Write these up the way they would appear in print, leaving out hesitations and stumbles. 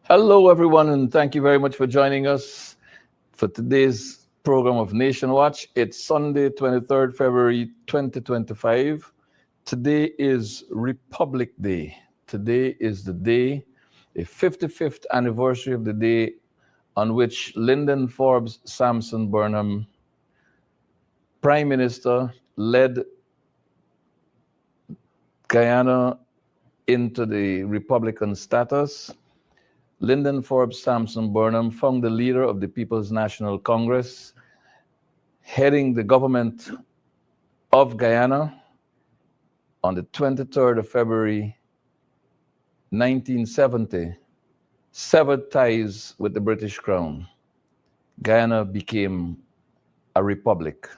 Hello, everyone, and thank you very much for joining us for today's program of Nation Watch. It's Sunday, 23rd February 2025. Today is Republic Day. Today is the day, the 55th anniversary of the day on which Lyndon Forbes Sampson Burnham, Prime Minister, led Guyana into the Republican status. Lyndon Forbes Sampson Burnham, found the leader of the People's National Congress, heading the government of Guyana on the 23rd of February 1970, severed ties with the British Crown. Guyana became a republic.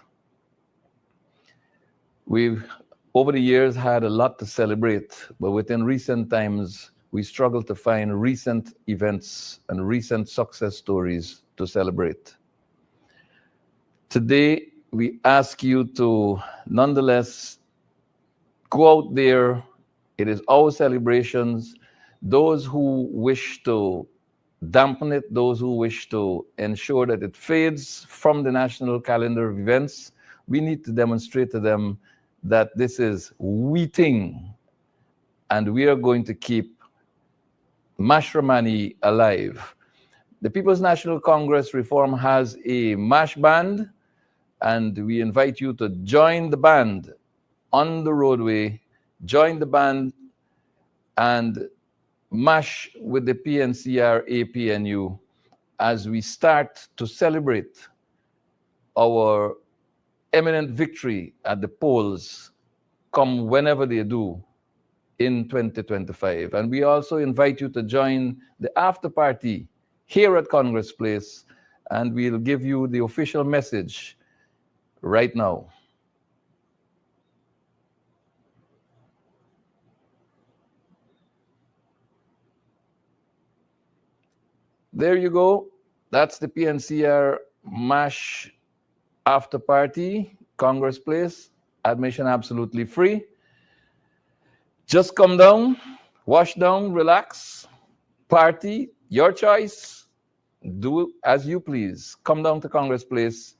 We've, over the years, had a lot to celebrate, but within recent times, we struggle to find recent events and recent success stories to celebrate. Today, we ask you to nonetheless go out there. It is our celebrations. Those who wish to dampen it, those who wish to ensure that it fades from the national calendar of events, we need to demonstrate to them that this is we thing, and we are going to keep Mashramani alive. The People's National Congress Reform has a mash band, and we invite you to join the band on the roadway, join the band, and mash with the PNCR APNU as we start to celebrate our eminent victory at the polls, come whenever they do, in 2025. And we also invite you to join the after party here at Congress Place, and we'll give you the official message right now. There you go. That's the PNCR MASH after party, Congress Place. Admission absolutely free. Just come down, wash down, relax, party, your choice. Do as you please. Come down to Congress Place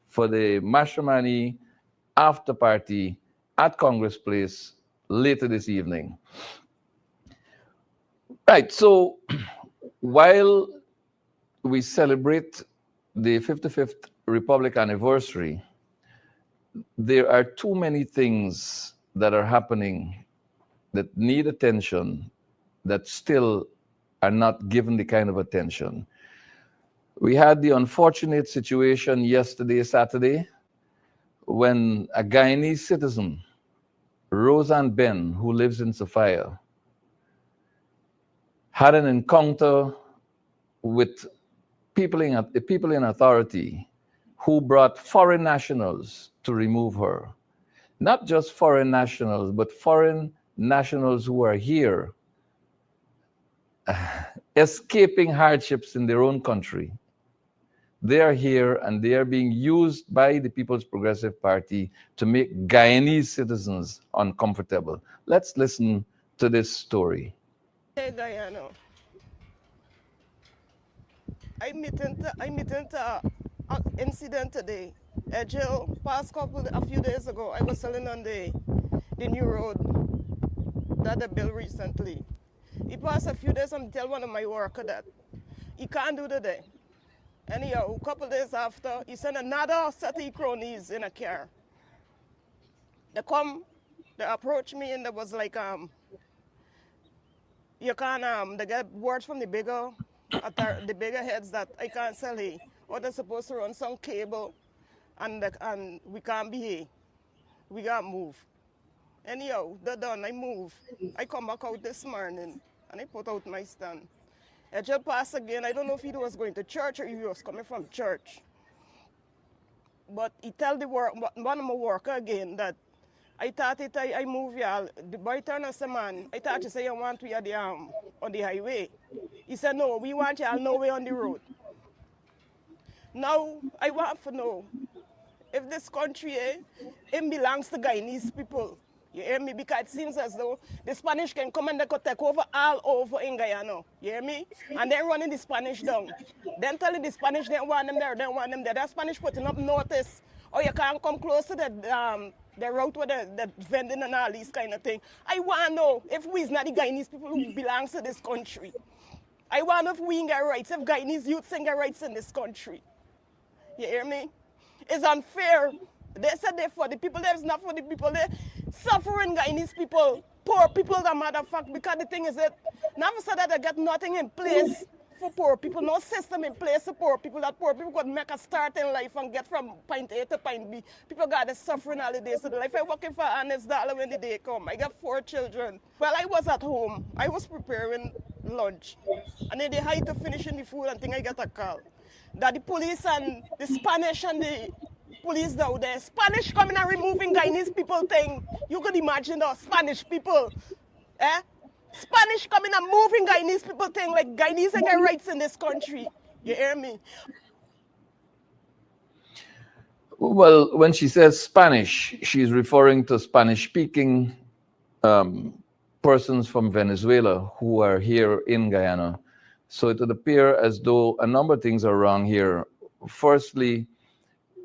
for the Mashramani after party at Congress Place later this evening. Right, so while we celebrate the 55th Republic anniversary, there are too many things that are happening that need attention that still are not given the kind of attention. We had the unfortunate situation yesterday, Saturday, when a Guyanese citizen, Roseanne Ben, who lives in Sophia, had an encounter with people in authority who brought foreign nationals to remove her. Not just foreign nationals, but foreign nationals who are here escaping hardships in their own country. They are here and they are being used by the People's Progressive Party to make Guyanese citizens uncomfortable. Let's listen to this story. Hey Guyana, I meet into an incident today. A jail a few days ago, I was selling on the new road that they built recently. He passed a few days and tell one of my workers that he can't do the day. Anyhow, a couple days after, he sent another set of cronies in a car. They approached me and there was like, you can't, they get words from the bigger heads that I can't sell here. Or they're supposed to run some cable and we can't be here. We gotta move. Anyhow, they're done, I move. I come back out this morning and I put out my stand. I just passed again. I don't know if he was going to church or he was coming from church. But he tell one of my worker again that I thought I move y'all. The boy turned and said, man, I thought you say you want we at on the highway. He said, no, we want y'all nowhere on the road. Now, I want to know if this country, it belongs to Guyanese people. You hear me? Because it seems as though the Spanish can come and they could take over all over in Guyana. You hear me? And they're running the Spanish down. Then telling the Spanish they don't want them there, they don't want them there. The Spanish putting up notice, or you can't come close to the route with the vending and all these kind of thing. I want to know if we is not the Guyanese people who belongs to this country. I want to know if we ain't got rights, if Guyanese youth ain't got rights in this country. You hear me? It's unfair. They said they're for the people, there's not for the people. They're suffering Guyanese people, poor people, the motherfucker. Because the thing is that, never said that they get nothing in place for poor people, no system in place for poor people, that poor people could make a start in life and get from point A to point B. People got the suffering all the days of the life. I'm working for honest dollar when the day come. I got 4 children. Well, I was at home. I was preparing lunch. And then they had to finishing the food and think I got a call. That the police and the Spanish and the police down there, Spanish coming and removing Guyanese people thing. You could imagine those Spanish people. Eh? Spanish coming and moving Guyanese people thing like Guyanese ain't got rights in this country. You hear me? Well, when she says Spanish, she's referring to Spanish-speaking persons from Venezuela who are here in Guyana. So it would appear as though a number of things are wrong here. Firstly,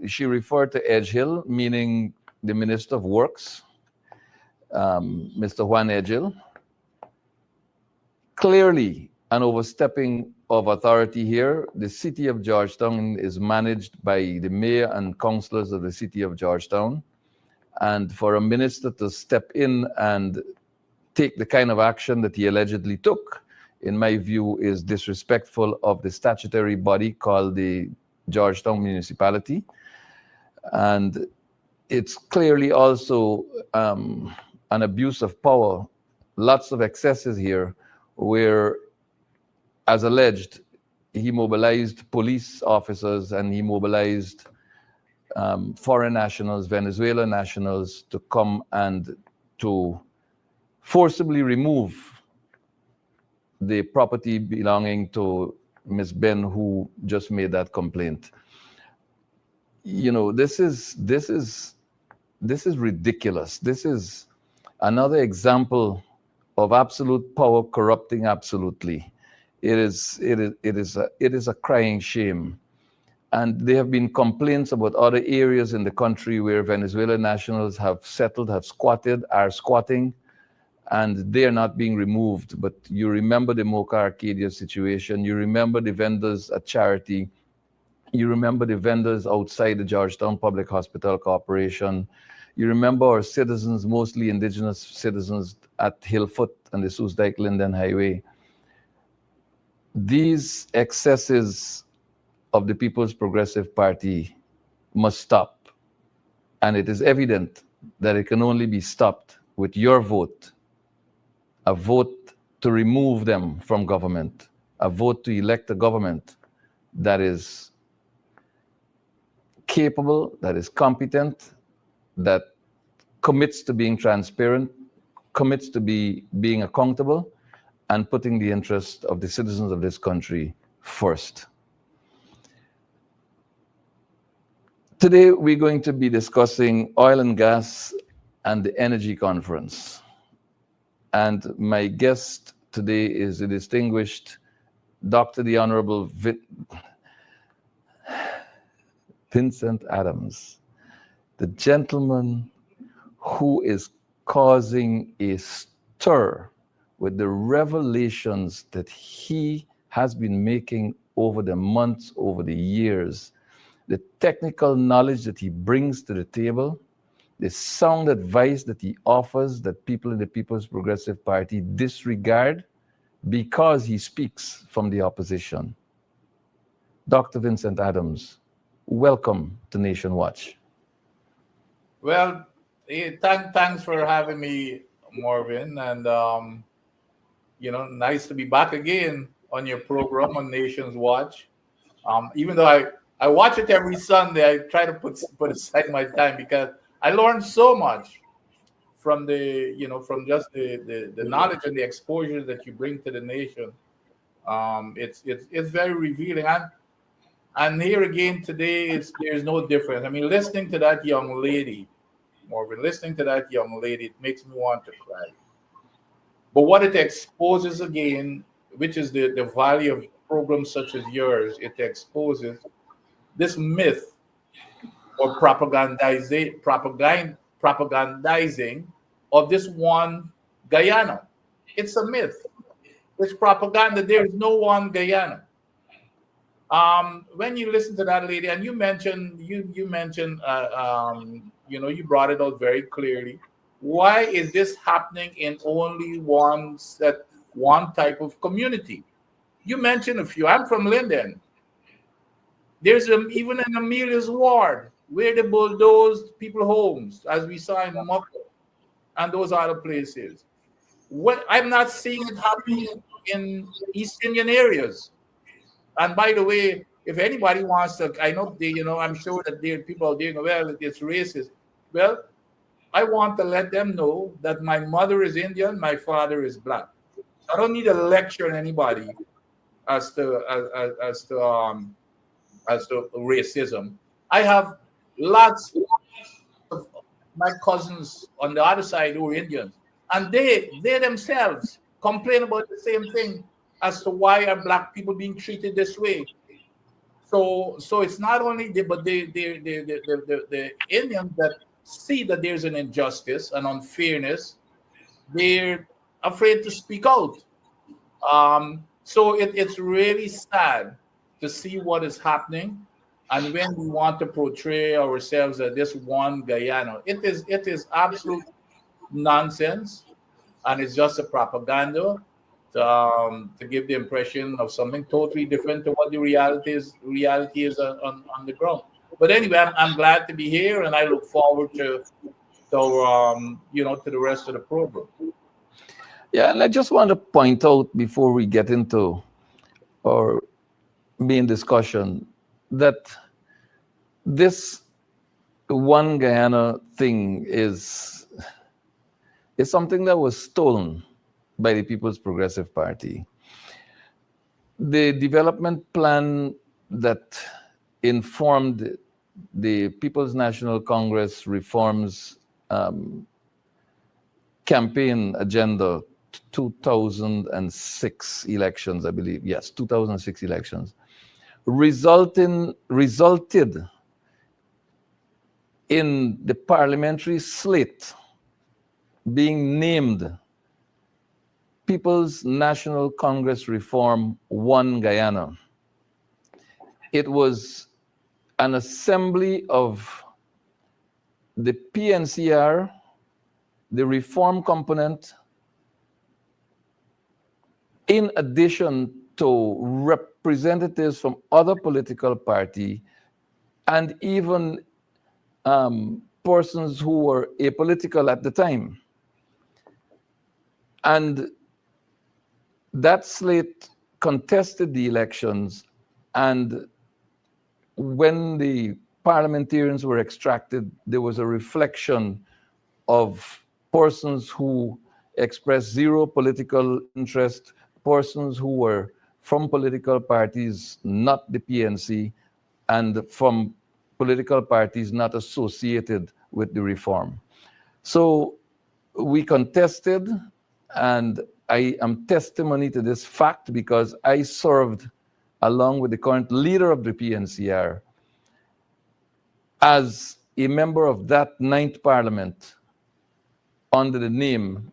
she referred to Edgehill, meaning the Minister of Works, Mr. Juan Edgehill. Clearly an overstepping of authority here. The city of Georgetown is managed by the mayor and councillors of the city of Georgetown. And for a minister to step in and take the kind of action that he allegedly took, in my view, is disrespectful of the statutory body called the Georgetown Municipality. And it's clearly also an abuse of power. Lots of excesses here where, as alleged, he mobilized police officers and he mobilized foreign nationals, Venezuelan nationals, to come and to forcibly remove the property belonging to Ms. Ben, who just made that complaint. You know, this is ridiculous. This is another example of absolute power corrupting absolutely. It is a crying shame. And there have been complaints about other areas in the country where Venezuelan nationals have settled, have squatted, are squatting, and they are not being removed. But you remember the Mocha Arcadia situation. You remember the vendors at Charity. You remember the vendors outside the Georgetown Public Hospital Corporation. You remember our citizens, mostly indigenous citizens at Hillfoot and the Soesdijk-Linden Highway. These excesses of the People's Progressive Party must stop. And it is evident that it can only be stopped with your vote, a vote to remove them from government, a vote to elect a government that is capable, that is competent, that commits to being transparent, commits to being accountable, and putting the interest of the citizens of this country first. Today, we're going to be discussing oil and gas and the energy conference. And my guest today is the distinguished Dr. the Honorable Vincent Adams, the gentleman who is causing a stir with the revelations that he has been making over the months, over the years, the technical knowledge that he brings to the table, the sound advice that he offers that people in the People's Progressive Party disregard because he speaks from the opposition. Dr. Vincent Adams, welcome to Nation Watch. Well, thanks for having me, Mervyn, and nice to be back again on your program on Nation's Watch. Even though I watch it every Sunday, I try to put aside my time because I learned so much from from just the knowledge and the exposure that you bring to the nation. It's very revealing, and here again today, there's no difference. I mean, listening to that young lady, Mervyn. Listening to that young lady, it makes me want to cry. But what it exposes again, which is the value of programs such as yours, it exposes this myth or propagandizing of this one Guyana. It's a myth. It's propaganda. There is no one Guyana. When you listen to that lady, and you mentioned you brought it out very clearly. Why is this happening in only one type of community? You mentioned a few. I'm from Linden. There's even an Amelia's Ward where they bulldozed people homes, as we saw in Moko and those other places. What I'm not seeing it happening in East Indian areas. And by the way, if anybody wants to, I know I'm sure that there are people out there, well, it's racist. Well, I want to let them know that my mother is Indian, my father is black. I don't need to lecture anybody as to as to racism. I have lots of my cousins on the other side who are Indians, and they themselves complain about the same thing as to why are black people being treated this way. So it's not only the Indians that see that there's an injustice, an unfairness. They're afraid to speak out. So it's really sad to see what is happening, and when we want to portray ourselves as this one Guyana, it is absolute nonsense, and it's just a propaganda to give the impression of something totally different to what the reality is on the ground. But anyway, I'm glad to be here, and I look forward to the rest of the program. Yeah, and I just want to point out before we get into our main discussion that this one Guyana thing is something that was stolen by the People's Progressive Party. The development plan that informed the People's National Congress reforms campaign agenda, 2006 elections, I believe. Yes, 2006 elections, resulted in the parliamentary slate being named People's National Congress Reform 1 Guyana. It was an assembly of the PNCR, the reform component, in addition to representatives from other political parties and even persons who were apolitical at the time. And that slate contested the elections, and when the parliamentarians were extracted, there was a reflection of persons who expressed zero political interest, persons who were from political parties, not the PNC, and from political parties not associated with the reform. So we contested, and I am testimony to this fact because I served along with the current leader of the PNCR as a member of that 9th Parliament under the name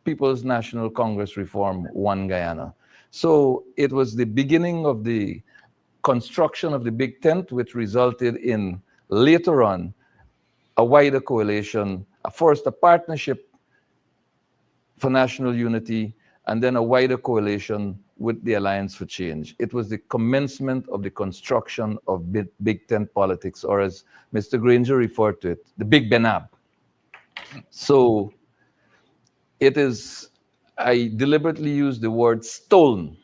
People's National Congress Reform 1 Guyana. So it was the beginning of the construction of the Big Tent, which resulted in later on a wider coalition, first a partnership for national unity, and then a wider coalition with the Alliance for Change. It was the commencement of the construction of Big Tent politics, or as Mr. Granger referred to it, the Big Benab. So it is, I deliberately use the word stolen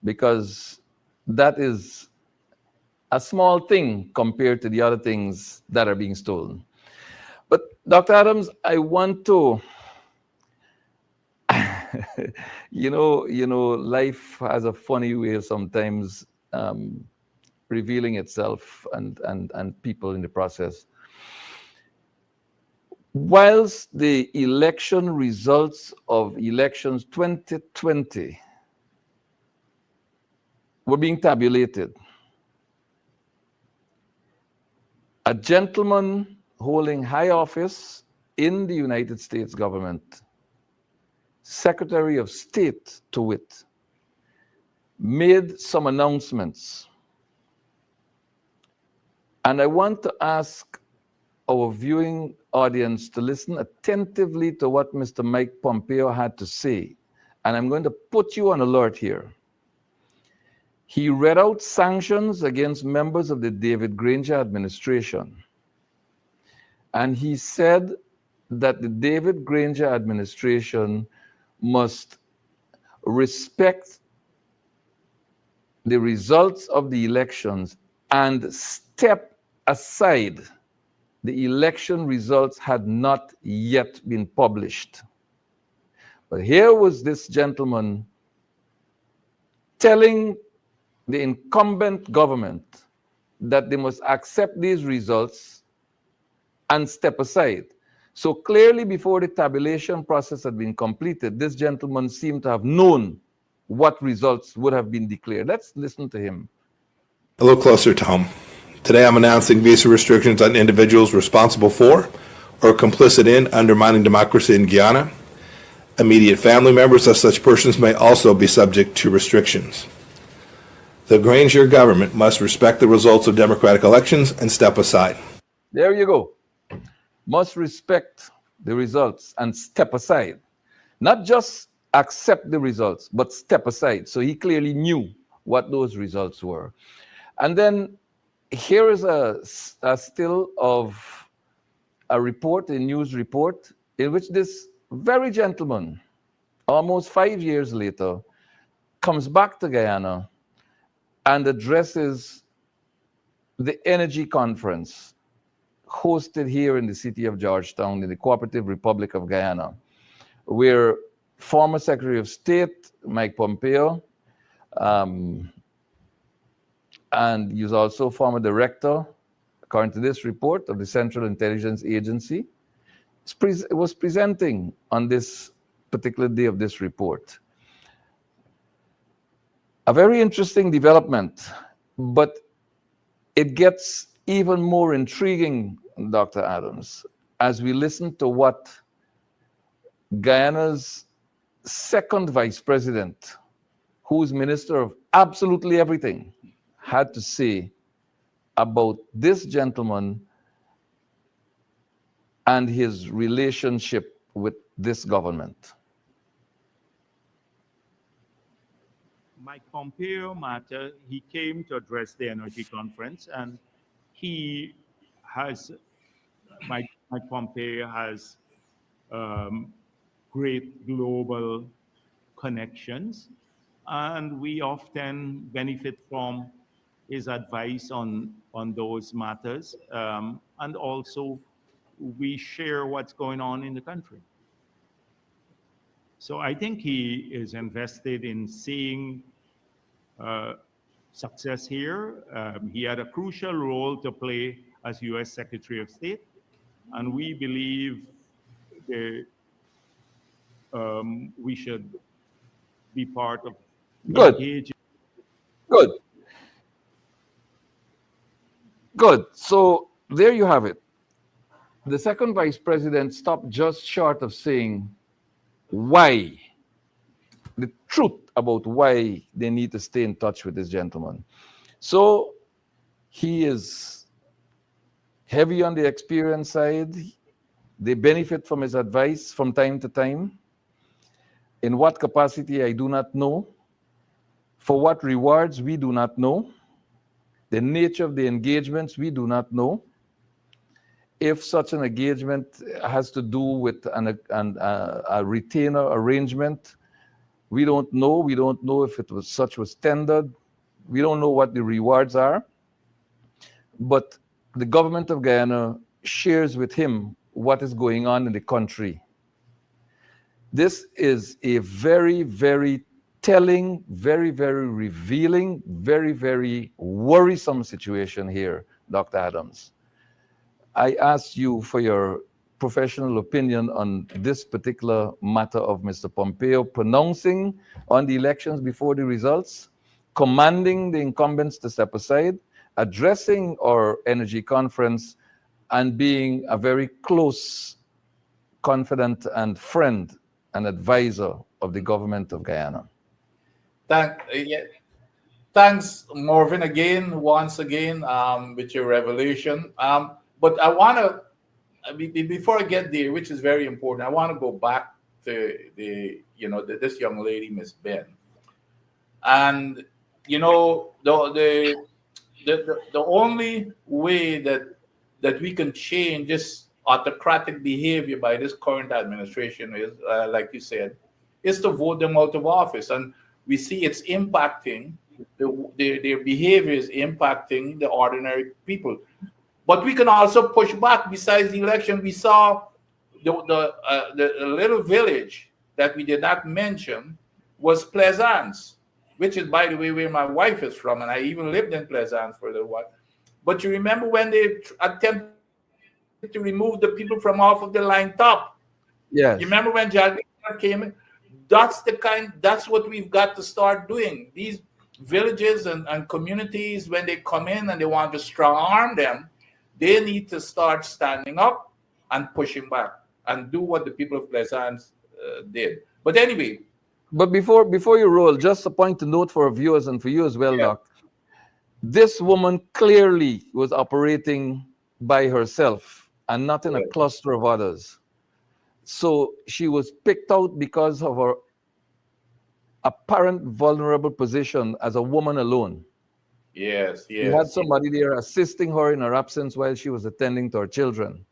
because that is a small thing compared to the other things that are being stolen. But Dr. Adams, I want to, life has a funny way of sometimes revealing itself and people in the process. whilst the election results of elections 2020 were being tabulated, a gentleman holding high office in the United States government, Secretary of State to wit, made some announcements. And I want to ask our viewing audience to listen attentively to what Mr. Mike Pompeo had to say. And I'm going to put you on alert here. He read out sanctions against members of the David Granger administration. And he said that the David Granger administration must respect the results of the elections and step aside. The election results had not yet been published. But here was this gentleman telling the incumbent government that they must accept these results and step aside. So clearly, before the tabulation process had been completed, this gentleman seemed to have known what results would have been declared. Let's listen to him. A little closer to home. Today I'm announcing visa restrictions on individuals responsible for or complicit in undermining democracy in Guyana. Immediate family members of such persons may also be subject to restrictions. The Granger government must respect the results of democratic elections and step aside. There you go. Must respect the results and step aside. Not just accept the results, but step aside. So he clearly knew what those results were. And then here is a still of a report, a news report, in which this very gentleman, almost 5 years later, comes back to Guyana and addresses the energy conference hosted here in the city of Georgetown in the Cooperative Republic of Guyana, where former Secretary of State Mike Pompeo, and he was also former director, according to this report, of the Central Intelligence Agency, was presenting on this particular day of this report. A very interesting development, but it gets even more intriguing, Dr. Adams, as we listen to what Guyana's second vice president, who's minister of absolutely everything, had to say about this gentleman and his relationship with this government. Mike Pompeo matter, he came to address the energy conference, and Mike Pompeo has great global connections, and we often benefit from his advice on those matters, and also we share what's going on in the country. So I think he is invested in seeing success here. He had a crucial role to play as U.S. Secretary of State, and we believe we should be part of engaging. Good. Good. So there you have it. The second vice president stopped just short of saying why, the truth about why they need to stay in touch with this gentleman. So he is heavy on the experience side. They benefit from his advice from time to time. In what capacity, I do not know. For what rewards, we do not know. The nature of the engagements, we do not know. If such an engagement has to do with a retainer arrangement, we don't know. We don't know if it was tendered. We don't know what the rewards are. But the government of Guyana shares with him what is going on in the country. This is a very, very telling, very, very revealing, very, very worrisome situation here, Dr. Adams. I ask you for your professional opinion on this particular matter of Mr. Pompeo pronouncing on the elections before the results, commanding the incumbents to step aside, addressing our energy conference, and being a very close, confidant, and friend and advisor of the government of Guyana. Yeah. Thanks, Mervyn, once again, with your revelation. But I want to, before I get there, which is very important, I want to go back to this young lady, Miss Ben, and the only way that we can change this autocratic behavior by this current administration is, like you said, is to vote them out of office, and we see it's impacting their behavior is impacting the ordinary people. But we can also push back. Besides the election, we saw the little village that we did not mention was Plaisance, which is, by the way, where my wife is from, and I even lived in Plaisance for a little while. But you remember when they attempted to remove the people from off of the line top? Yes. You remember when Jagger came in? That's what we've got to start doing. These villages and communities, when they come in and they want to strong arm them, they need to start standing up and pushing back and do what the people of Plaisance did. But anyway. But before you roll, just a point to note for our viewers and for you as well, Doc. This woman clearly was operating by herself and not in a cluster of others. So she was picked out because of her apparent vulnerable position as a woman alone. Yes. She had somebody there assisting her in her absence while she was attending to her children.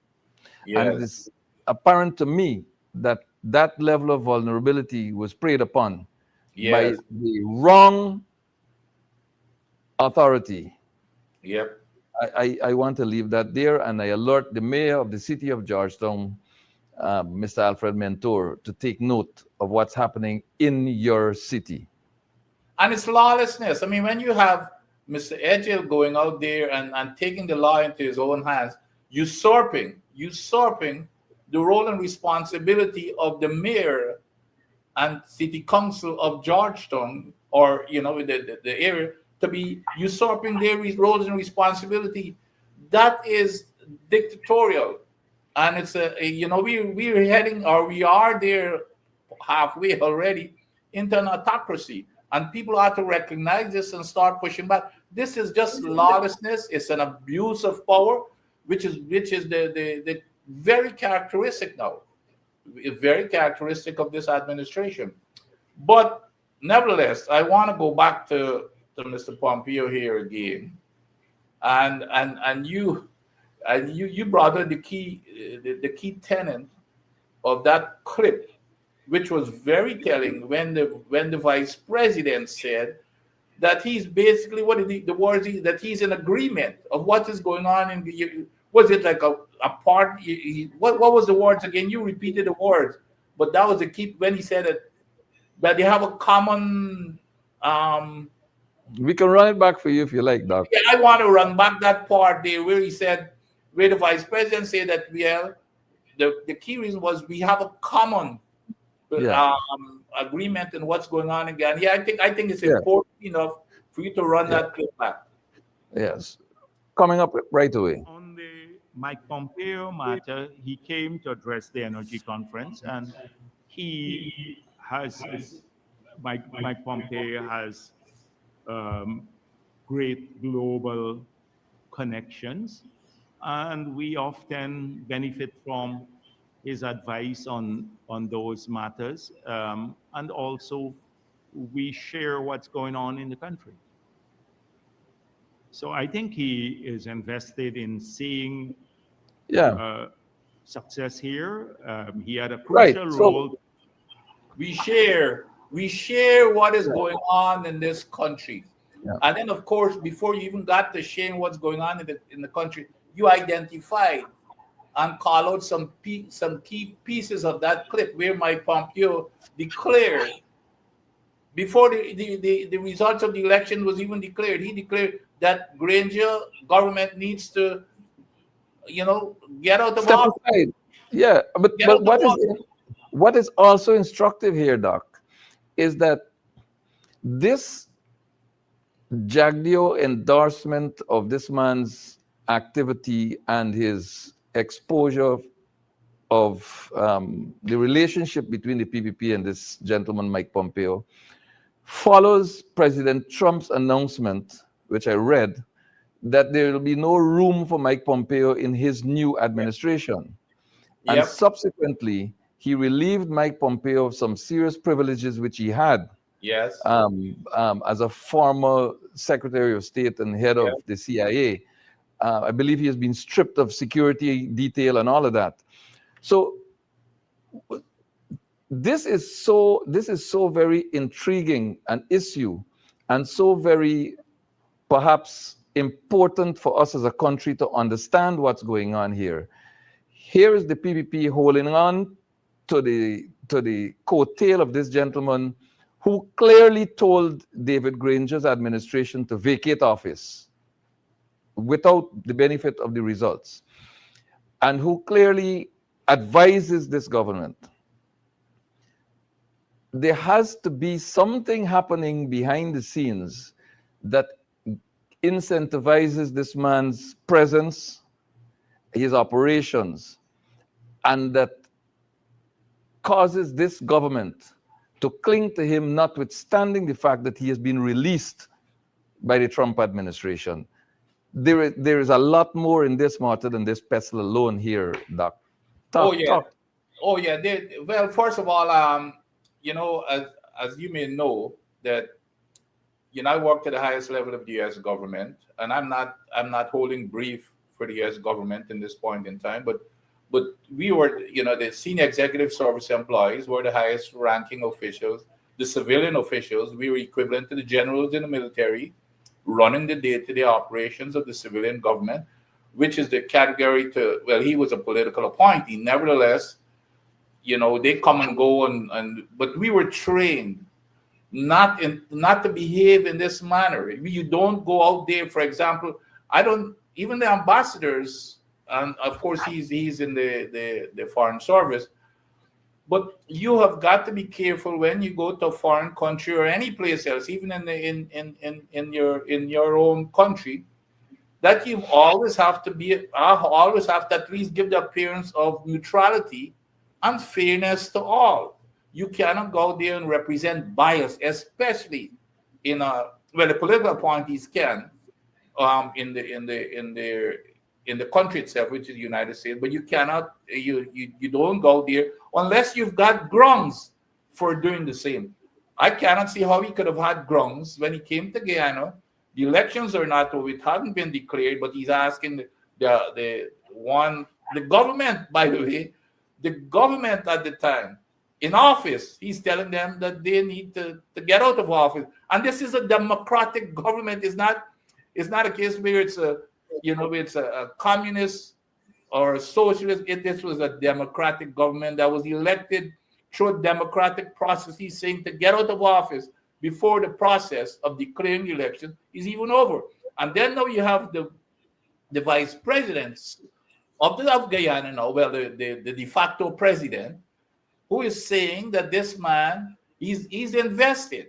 Yes. And it's apparent to me that that level of vulnerability was preyed upon by the wrong authority. Yep. I want to leave that there, and I alert the mayor of the city of Georgetown, Mr. Alfred Mentor, to take note of what's happening in your city. And it's lawlessness. I mean, when you have Mr. Edgel going out there and taking the law into his own hands, usurping the role and responsibility of the mayor and city council of Georgetown, or the area, to be usurping their roles and responsibility, that is dictatorial. And it's we're heading, or we are there halfway already, into an autocracy. And people have to recognize this and start pushing back. This is just lawlessness. It's an abuse of power, which is the very characteristic now, very characteristic of this administration. But nevertheless, I want to go back to Mr. Pompeo here again, and you brought up the key tenet of that clip, which was very telling when the vice president said that he's basically that he's in agreement of what is going on in. Was it like a part? What was the words again? You repeated the words, but that was the key when he said it, that they have a common. We can run it back for you if you like, Doc. Yeah, I want to run back that part there where he said, where the vice president said that the key reason was we have a common agreement in what's going on again. Yeah, I think it's important enough for you to run that clip back. Yes, coming up right away. On the Mike Pompeo matter, he came to address the energy conference, and Mike Pompeo has great global connections, and we often benefit from his advice on those matters, and also we share what's going on in the country. So I think he is invested in seeing success here. He had a crucial role. We share what is going on in this country. Yeah. And then, of course, before you even got to sharing what's going on in the country, you identified and call out some key pieces of that clip where Mike Pompeo declared, before the results of the election was even declared, he declared that Granger government needs to, get out of office. Yeah, Get but out of office. what is also instructive here, Doc, is that this Jagdeo endorsement of this man's activity and his exposure of the relationship between the PPP and this gentleman, Mike Pompeo, follows President Trump's announcement, which I read, that there will be no room for Mike Pompeo in his new administration. And Yep. subsequently, he relieved Mike Pompeo of some serious privileges which he had Yes. as a former Secretary of State and head Yeah. of the CIA. I believe he has been stripped of security detail and all of that. So this is so very intriguing an issue, and so very perhaps important for us as a country to understand what's going on here. Here is the PPP holding on to the coattail of this gentleman who clearly told David Granger's administration to vacate office without the benefit of the results, and who clearly advises this government. There has to be something happening behind the scenes that incentivizes this man's presence, his operations, and that causes this government to cling to him, notwithstanding the fact that he has been released by the Trump administration. There is a lot more in this matter than this pestle alone here, Doc. Oh Talk, yeah. talk. Oh yeah. Well, first of all, you know, as you may know, that I work at the highest level of the U.S. government, and I'm not holding brief for the U.S. government in this point in time, but we were, the senior executive service employees were the highest ranking officials, the civilian officials. We were equivalent to the generals in the military, running the day-to-day operations of the civilian government, which is the category to, well, he was a political appointee. Nevertheless, they come and go, but we were trained not to behave in this manner. You don't go out there, for example, even the ambassadors, and of course he's in the foreign service, but you have got to be careful when you go to a foreign country or any place else, even in your own country, that you always have to at least give the appearance of neutrality and fairness to all. You cannot go there and represent bias, especially the political appointees can, in the country itself, which is the United States. But you cannot, you don't go there unless you've got grounds for doing the same. I cannot see how he could have had grounds when he came to Guyana. The elections are not over; it hadn't been declared, but he's asking the government, by the way, the government at the time in office, he's telling them that they need to get out of office. And this is a democratic government. It's not a case where it's a communist or a socialist. This was a democratic government that was elected through a democratic process. He's saying to get out of office before the process of declaring the election is even over. And then now you have the vice presidents of Guyana now, well, the de facto president, who is saying that this man, he's invested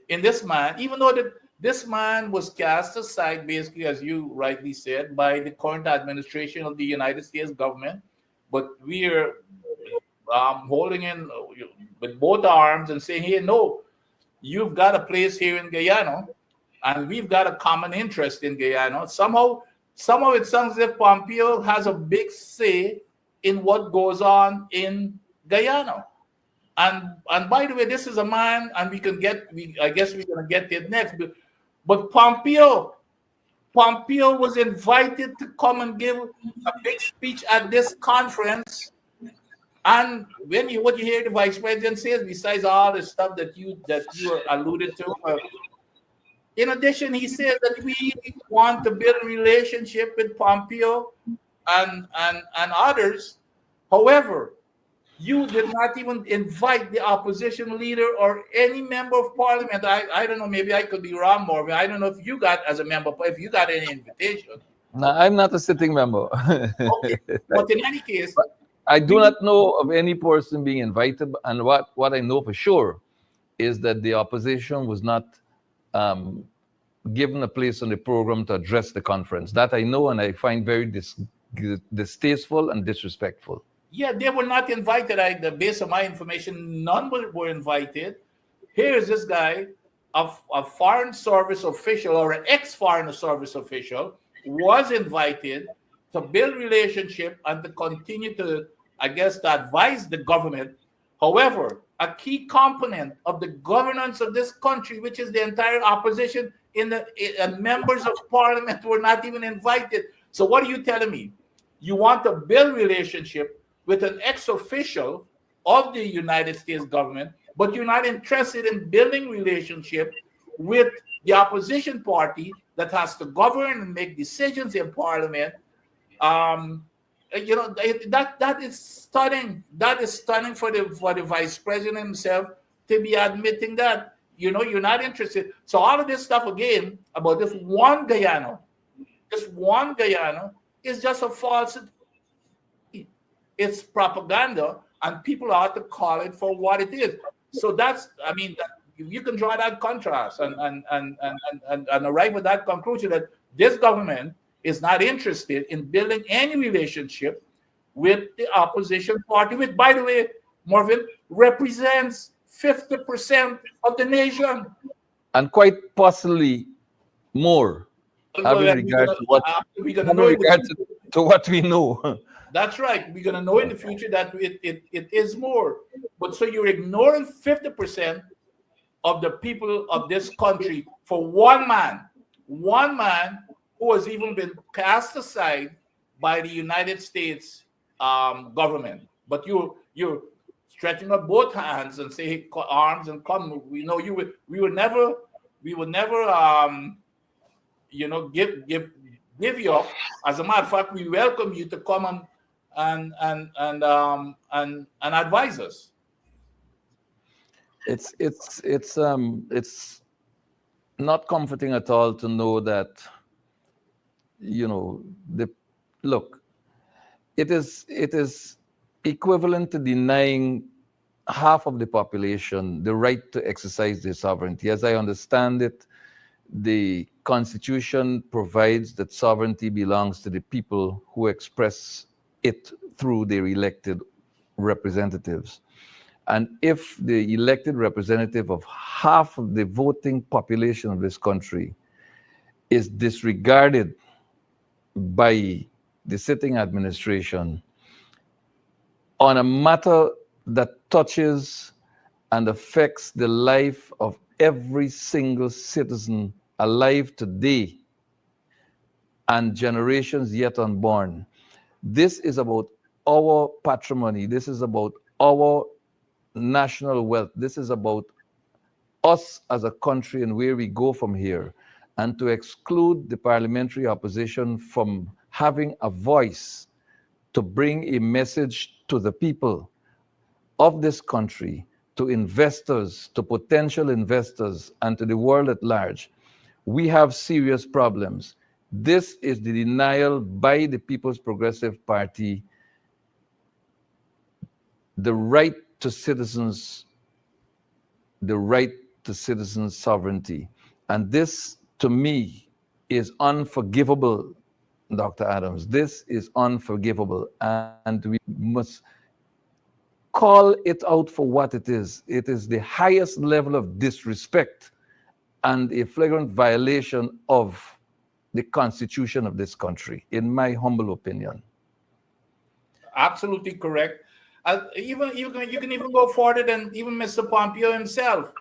in this man, even though this man was cast aside, basically, as you rightly said, by the current administration of the United States government. But we are holding in with both arms and saying, hey, no, you've got a place here in Guyana, and we've got a common interest in Guyana. Somehow it sounds as if Pompeo has a big say in what goes on in Guyana. And by the way, this is a man, and I guess we're gonna get it next. But Pompeo was invited to come and give a big speech at this conference. And what you hear the vice president says, besides all the stuff that you alluded to, in addition, he said that we want to build a relationship with Pompeo and others. However, you did not even invite the opposition leader or any member of parliament. I don't know, maybe I could be wrong, Morgan. I don't know if you got, as a member, if you got any invitation. No, I'm not a sitting member. Okay. But in any case, I do not know of any person being invited, and what I know for sure is that the opposition was not given a place on the program to address the conference. That I know, and I find very distasteful and disrespectful. Yeah, they were not invited. Based on my information, none were invited. Here is this guy, a foreign service official or an ex-foreign service official, was invited to build relationship and to continue to, I guess, to advise the government. However, a key component of the governance of this country, which is the entire opposition and members of parliament, were not even invited. So what are you telling me? You want to build relationship with an ex-official of the United States government, but you're not interested in building relationship with the opposition party that has to govern and make decisions in parliament. That is stunning. That is stunning for the vice president himself to be admitting that, you're not interested. So all of this stuff again about this one Guyana is just a falsity. It's propaganda, and people ought to call it for what it is. So you can draw that contrast and arrive at that conclusion that this government is not interested in building any relationship with the opposition party, which, by the way, Mervyn, represents 50% of the nation. And quite possibly more, having regard to what we know. That's right. We're going to know in the future that it is more. But so you're ignoring 50% of the people of this country for one man who has even been cast aside by the United States government. But you're stretching up both hands and say arms and come. We know we would never give you up. As a matter of fact, we welcome you to come and advise us. It's not comforting at all to know that it is equivalent to denying half of the population the right to exercise their sovereignty. As I understand it, the Constitution provides that sovereignty belongs to the people who express it through their elected representatives. And if the elected representative of half of the voting population of this country is disregarded by the sitting administration on a matter that touches and affects the life of every single citizen alive today and generations yet unborn. This is about our patrimony. This is about our national wealth. This is about us as a country and where we go from here. And to exclude the parliamentary opposition from having a voice to bring a message to the people of this country, to investors, to potential investors, and to the world at large, we have serious problems. This is the denial by the People's Progressive Party, the right to citizens sovereignty. And this, to me, is unforgivable, Dr. Adams. This is unforgivable, and we must call it out for what it is. It is the highest level of disrespect and a flagrant violation of the Constitution of this country, in my humble opinion. Absolutely correct. You can even go further than even Mr. Pompeo himself.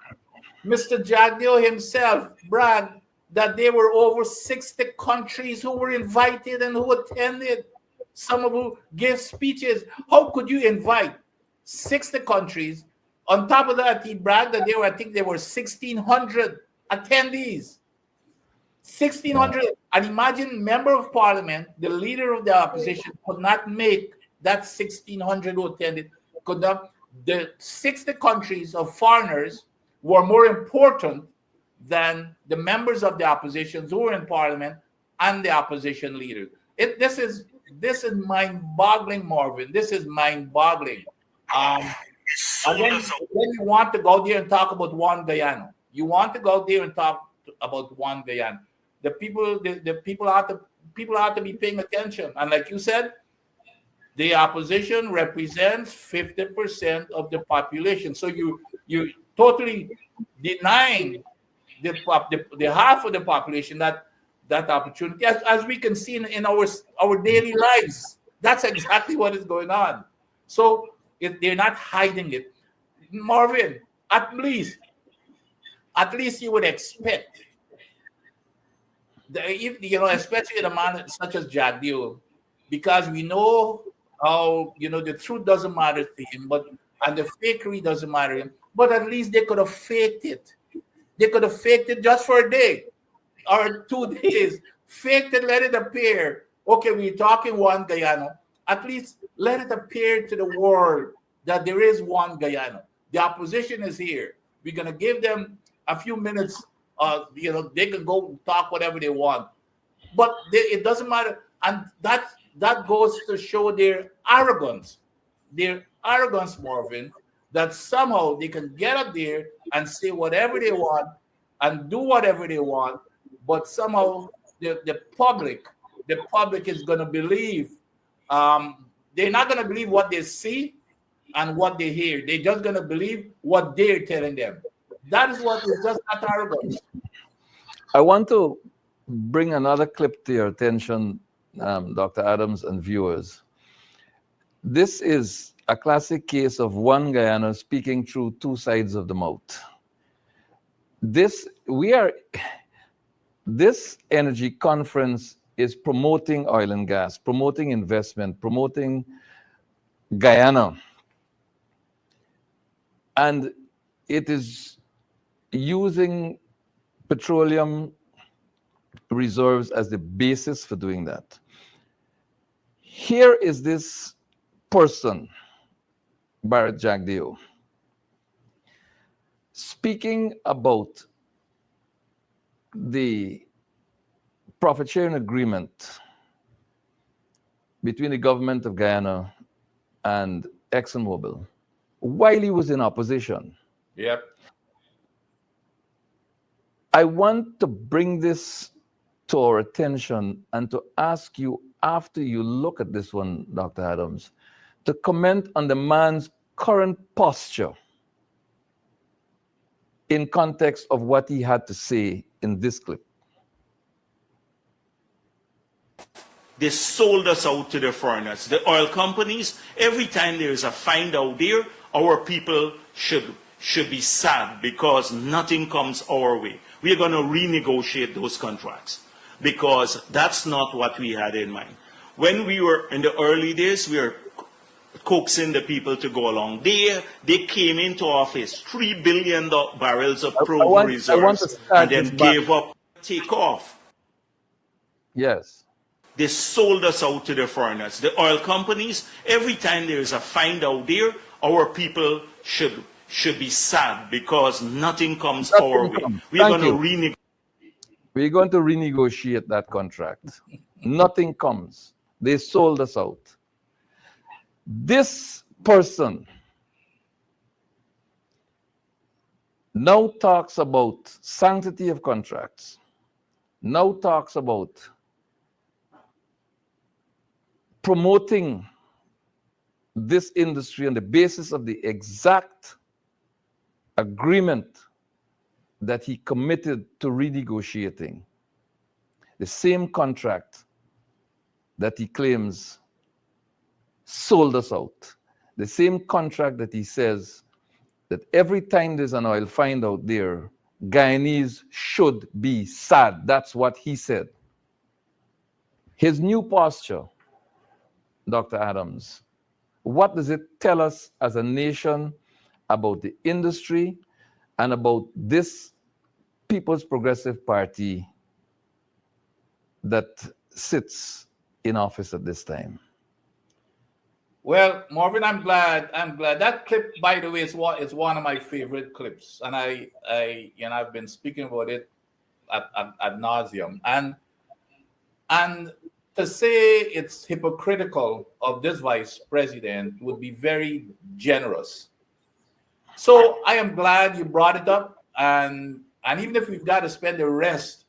Mr. Jagdeo himself bragged that there were over 60 countries who were invited and who attended, some of who gave speeches. How could you invite 60 countries? On top of that, he bragged that there were 1,600 attendees. 1,600. And imagine, member of parliament, the leader of the opposition, could not make that 1,600 who attended. The 60 countries of foreigners were more important than the members of the opposition who were in parliament and the opposition leaders. This is This is mind-boggling, Marvin. This is mind-boggling. And then you want to go there and talk about one Guyana. You want to go there and talk about one Guyana. The people have to be paying attention. And like you said, the opposition represents 50% of the population. So you totally denying the half of the population that opportunity, as we can see in our daily lives. That's exactly what is going on. So if they're not hiding it, Marvin, at least you would expect especially a man such as Jack Deal, because we know how the truth doesn't matter to him, and the fakery doesn't matter to him. But at least they could have faked it. They could have faked it just for a day or 2 days. Faked it, let it appear. Okay, we're talking one Guyana. At least let it appear to the world that there is one Guyana. The opposition is here. We're gonna give them a few minutes. They can go talk whatever they want, but it doesn't matter. And that goes to show their arrogance, Marvin, that somehow they can get up there and say whatever they want and do whatever they want, but somehow the public is going to believe. They're not going to believe what they see and what they hear. They're just going to believe what they're telling them. That is what is just not arrogance. I want to bring another clip to your attention, Dr. Adams and viewers. This is a classic case of one Guyana speaking through two sides of the mouth. This energy conference is promoting oil and gas, promoting investment, promoting Guyana. And it is using petroleum reserves as the basis for doing that. Here is this person, Barrett Jagdeo, speaking about the profit sharing agreement between the government of Guyana and ExxonMobil while he was in opposition. Yep. I want to bring this to our attention and to ask you, after you look at this one, Dr. Adams, to comment on the man's current posture in context of what he had to say in this clip. They sold us out to the foreigners. The oil companies, every time there is a find out there, our people should be sad because nothing comes our way. We are going to renegotiate those contracts because that's not what we had in mind. When we were in the early days, we were coaxing the people to go along. They came into office, 3 billion barrels of proven reserves, and then gave up, take off. Yes. They sold us out to the foreigners. The oil companies, every time there is a find out there, our people should be sad because nothing comes our way. We're going to renegotiate that contract. Nothing comes. They sold us out. This person now talks about sanctity of contracts, now talks about promoting this industry on the basis of the exact agreement that he committed to renegotiating. The same contract that he claims sold us out. The same contract that he says that every time there's an oil find out there, Guyanese should be sad. That's what he said. His new posture, Dr. Adams, what does it tell us as a nation about the industry and about this People's Progressive Party that sits in office at this time? Well, Marvin, I'm glad. That clip, by the way, is one of my favorite clips, and I've been speaking about it ad nauseum. And to say it's hypocritical of this vice president would be very generous. So I am glad you brought it up, and even if we've got to spend the rest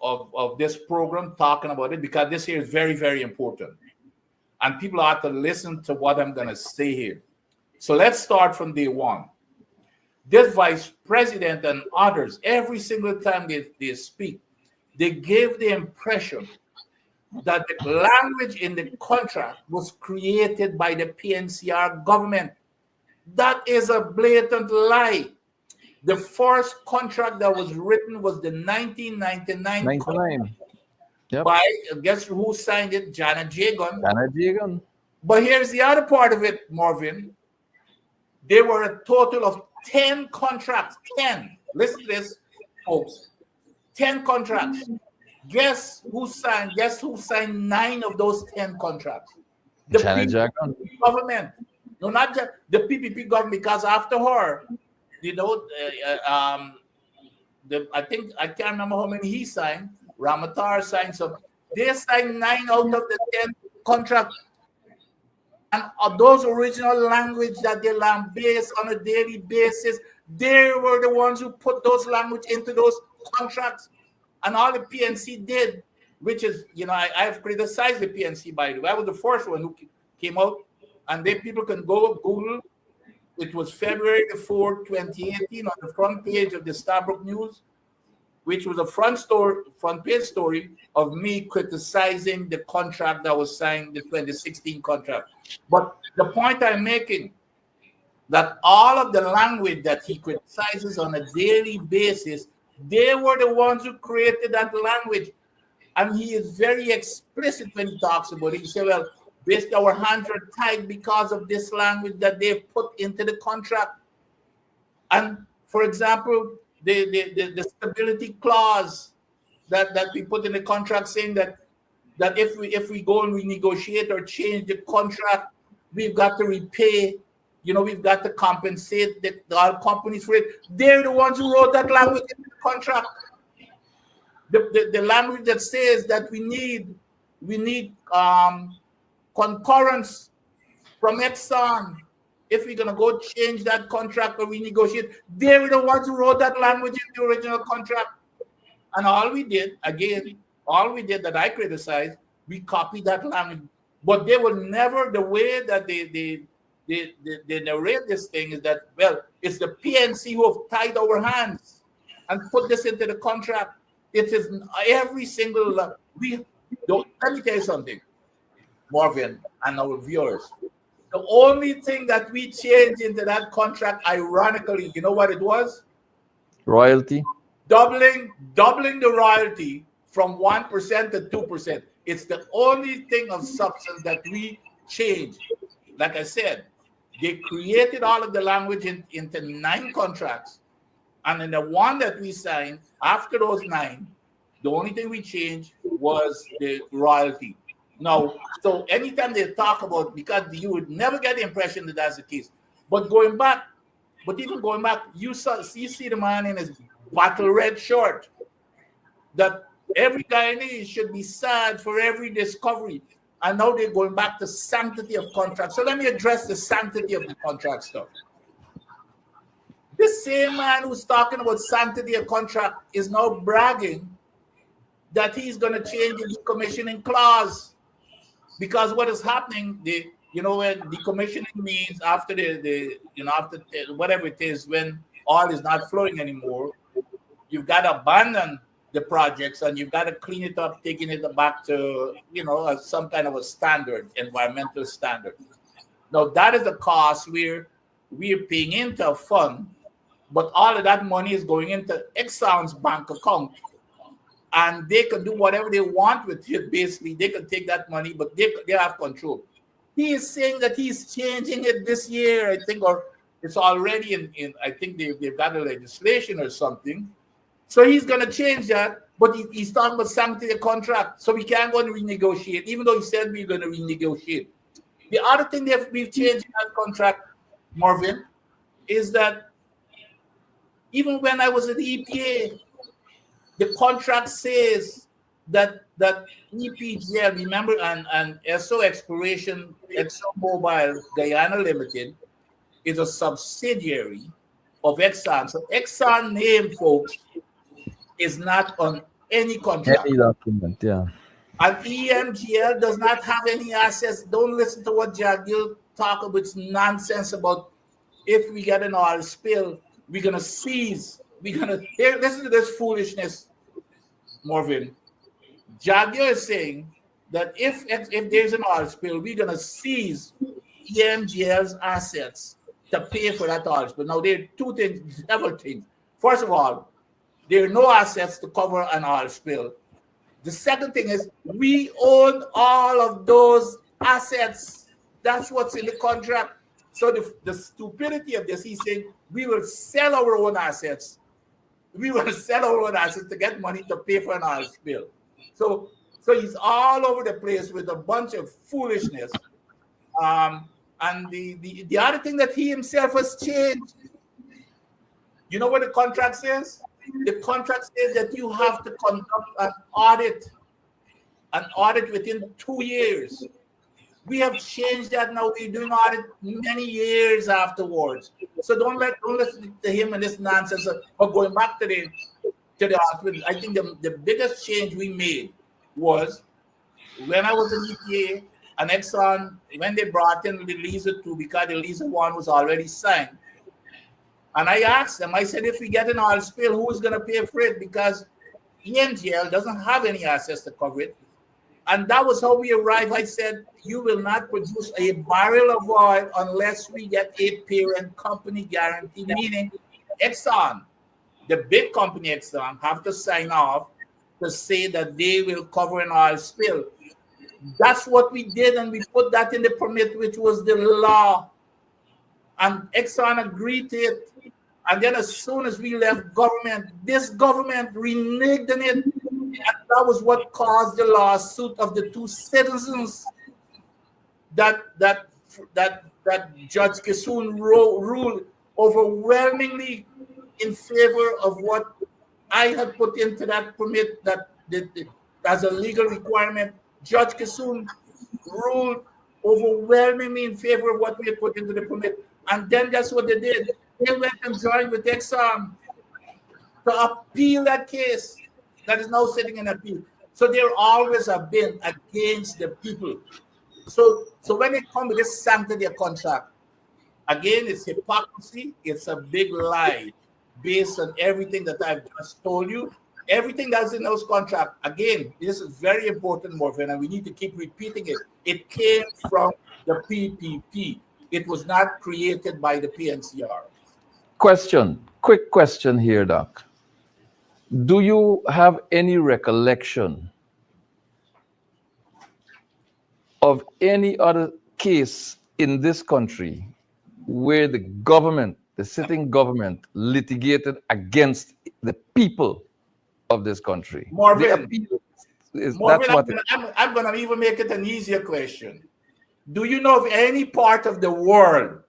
of this program talking about it, because this here is very, very important. And people ought to listen to what I'm going to say here. So let's start from day one. This vice president and others, every single time they speak, they gave the impression that the language in the contract was created by the PNCR government. That is a blatant lie. The first contract that was written was the 1999 contract by, guess who signed it? Janet Jagan. But here's the other part of it, Mervyn. There were a total of 10 contracts. 10. Listen to this, folks. 10 contracts. Guess who signed 9 of those 10 contracts? The PPP government. No, not just the PPP government, because after her, you know, I think I can't remember how many he signed. Ramatar signed some. They signed 9 out of the 10 contracts. And those original language that they learn based on a daily basis, they were the ones who put those language into those contracts. And all the PNC did, which is, you know, I have criticized the PNC, by the way. I was the first one who came out, and then people can go Google. It was February the 4th, 2018, on the front page of the Starbrook News, which was a front page story of me criticizing the contract that was signed, the 2016 contract. But the point I'm making, that all of the language that he criticizes on a daily basis, they were the ones who created that language. And he is very explicit when he talks about it. He said, well, basically our hands are tied because of this language that they've put into the contract. And for example, the stability clause that we put in the contract, saying that if we go and renegotiate or change the contract, we've got to repay, you know, we've got to compensate our companies for it. They're the ones who wrote that language in the contract. The language that says that we need concurrence from Exxon if we're going to go change that contract or renegotiate. They were the ones who wrote that language in the original contract. And all we did that I criticized, we copied that language. But they will never, the way that they narrate this thing is that, well, it's the PNC who have tied our hands and put this into the contract. It is every single, let me tell you something, Mervyn and our viewers. The only thing that we changed into that contract, ironically, you know what it was? Royalty. Doubling the royalty from 1% to 2%. It's the only thing of substance that we changed. Like I said, they created all of the language into 9 contracts. And in the one that we signed, after those 9, the only thing we changed was the royalty. Now, so anytime they talk about, because you would never get the impression that that's the case. But even going back, you see the man in his battle red shirt, that every Guyanese should be sad for every discovery. And now they're going back to sanctity of contract. So let me address the sanctity of the contract stuff. This same man who's talking about sanctity of contract is now bragging that he's going to change the decommissioning clause. Because what is happening, when decommissioning means after after whatever it is, when oil is not flowing anymore, you've got to abandon the projects and you've got to clean it up, taking it back to, some kind of a standard, environmental standard. Now, that is the cost we're paying into a fund, but all of that money is going into Exxon's bank account. And they can do whatever they want with it. Basically, they can take that money, but they have control. He is saying that he's changing it this year, I think, or it's already in I think they've got a legislation or something. So he's going to change that, but he's talking about sanctity of contract. So we can't go and renegotiate, even though he said we're going to renegotiate. The other thing that we've changed in that contract, Mervyn, is that even when I was at the EPA, the contract says that EPGL, remember, and ESSO Exploration, ExxonMobil Guyana Limited is a subsidiary of Exxon. So Exxon name, folks, is not on any contract. Any document, yeah. And EMGL does not have any assets. Don't listen to what Jagil talk about. It's nonsense about if we get an oil spill, we're gonna seize. We're gonna here. Listen to this foolishness, Mervyn. Jagil is saying that if there's an oil spill, we're gonna seize EMGL's assets to pay for that oil spill. Now there are two things, several things. First of all, there are no assets to cover an oil spill. The second thing is we own all of those assets. That's what's in the contract. So the stupidity of this, he's saying we will sell our own assets. We will sell our own assets to get money to pay for an oil spill. So he's all over the place with a bunch of foolishness. And the other thing that he himself has changed, you know what the contract says? The contract says that you have to conduct an audit within 2 years. We have changed that now. We're doing audit many years afterwards. So don't listen to him and this nonsense. But going back to the hospital, I think the biggest change we made was when I was in EPA and Exxon, when they brought in the Leaser 2, because the Leaser 1 was already signed. And I asked them, I said, if we get an oil spill, who's going to pay for it? Because ENGL doesn't have any assets to cover it. And that was how we arrived. I said, you will not produce a barrel of oil unless we get a parent company guarantee, meaning Exxon, the big company Exxon, have to sign off to say that they will cover an oil spill. That's what we did, and we put that in the permit, which was the law. And Exxon agreed to it. And then as soon as we left government, this government reneged on it. And that was what caused the lawsuit of the two citizens that Judge Kissoon ruled overwhelmingly in favor of what I had put into that permit that as a legal requirement. Judge Kissoon ruled overwhelmingly in favor of what we had put into the permit. And then that's what they did. They went and joined with Exxon to appeal that case that is now sitting in appeal. So there always have been against the people. So when they come with this sanctity of contract, again, it's hypocrisy. It's a big lie based on everything that I've just told you. Everything that's in those contracts, again, this is very important, Mervyn, and we need to keep repeating it. It came from the PPP. It was not created by the PNCR. Quick question here, Doc. Do you have any recollection of any other case in this country where the government, the sitting government, litigated against the people of this country? Mervyn, Mervyn, I'm going to even make it an easier question. Do you know of any part of the world?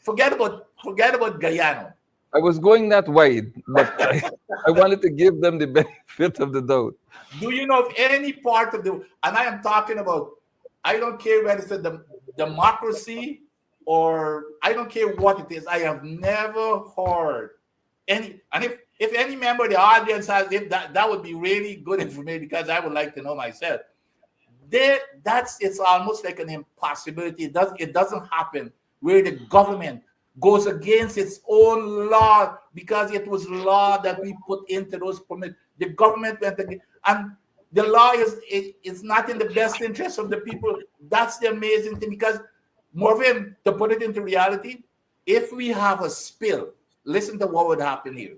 Forget about Guyana. I was going that wide, but I wanted to give them the benefit of the doubt. Do you know of any part of the, and I am talking about, I don't care whether it's a democracy or I don't care what it is. I have never heard any, and if any member of the audience has it, that would be really good information because I would like to know myself. It's almost like an impossibility. It doesn't happen where the government goes against its own law because it was law that we put into those permits. The government went against, and the law is not in the best interest of the people. That's the amazing thing because, Mervyn, to put it into reality, if we have a spill, listen to what would happen here.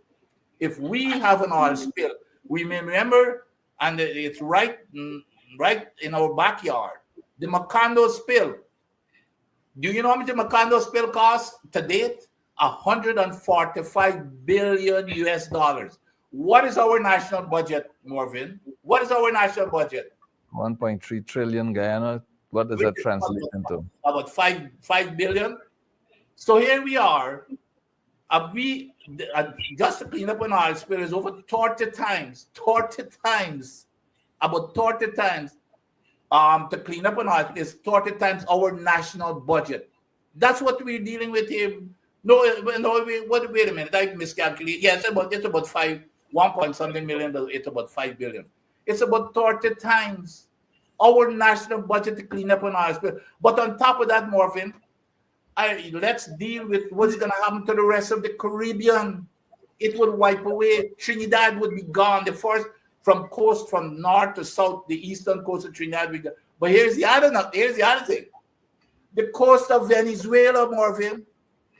If we have an oil spill, we may remember, and it's right in our backyard, the Macondo spill. Do you know how much the Macondo spill cost to date? $145 billion US. What is our national budget, Mervyn? What is our national budget? 1.3 trillion Guyana. What does that translate into? About 5 billion. So here we are. Just to clean up an oil spill is over 30 times about 30 times to clean up an oil is 30 times our national budget. That's what we're dealing with here. No, wait a minute. I miscalculate. Yeah, it's about 1 point something million. It's about 5 billion. It's about 30 times our national budget to clean up an oil spill. But on top of that, Mervyn, let's deal with what's going to happen to the rest of the Caribbean. It would wipe away. Trinidad would be gone. The first from north to south, the eastern coast of Trinidad. But here's the other thing. The coast of Venezuela, Mervyn,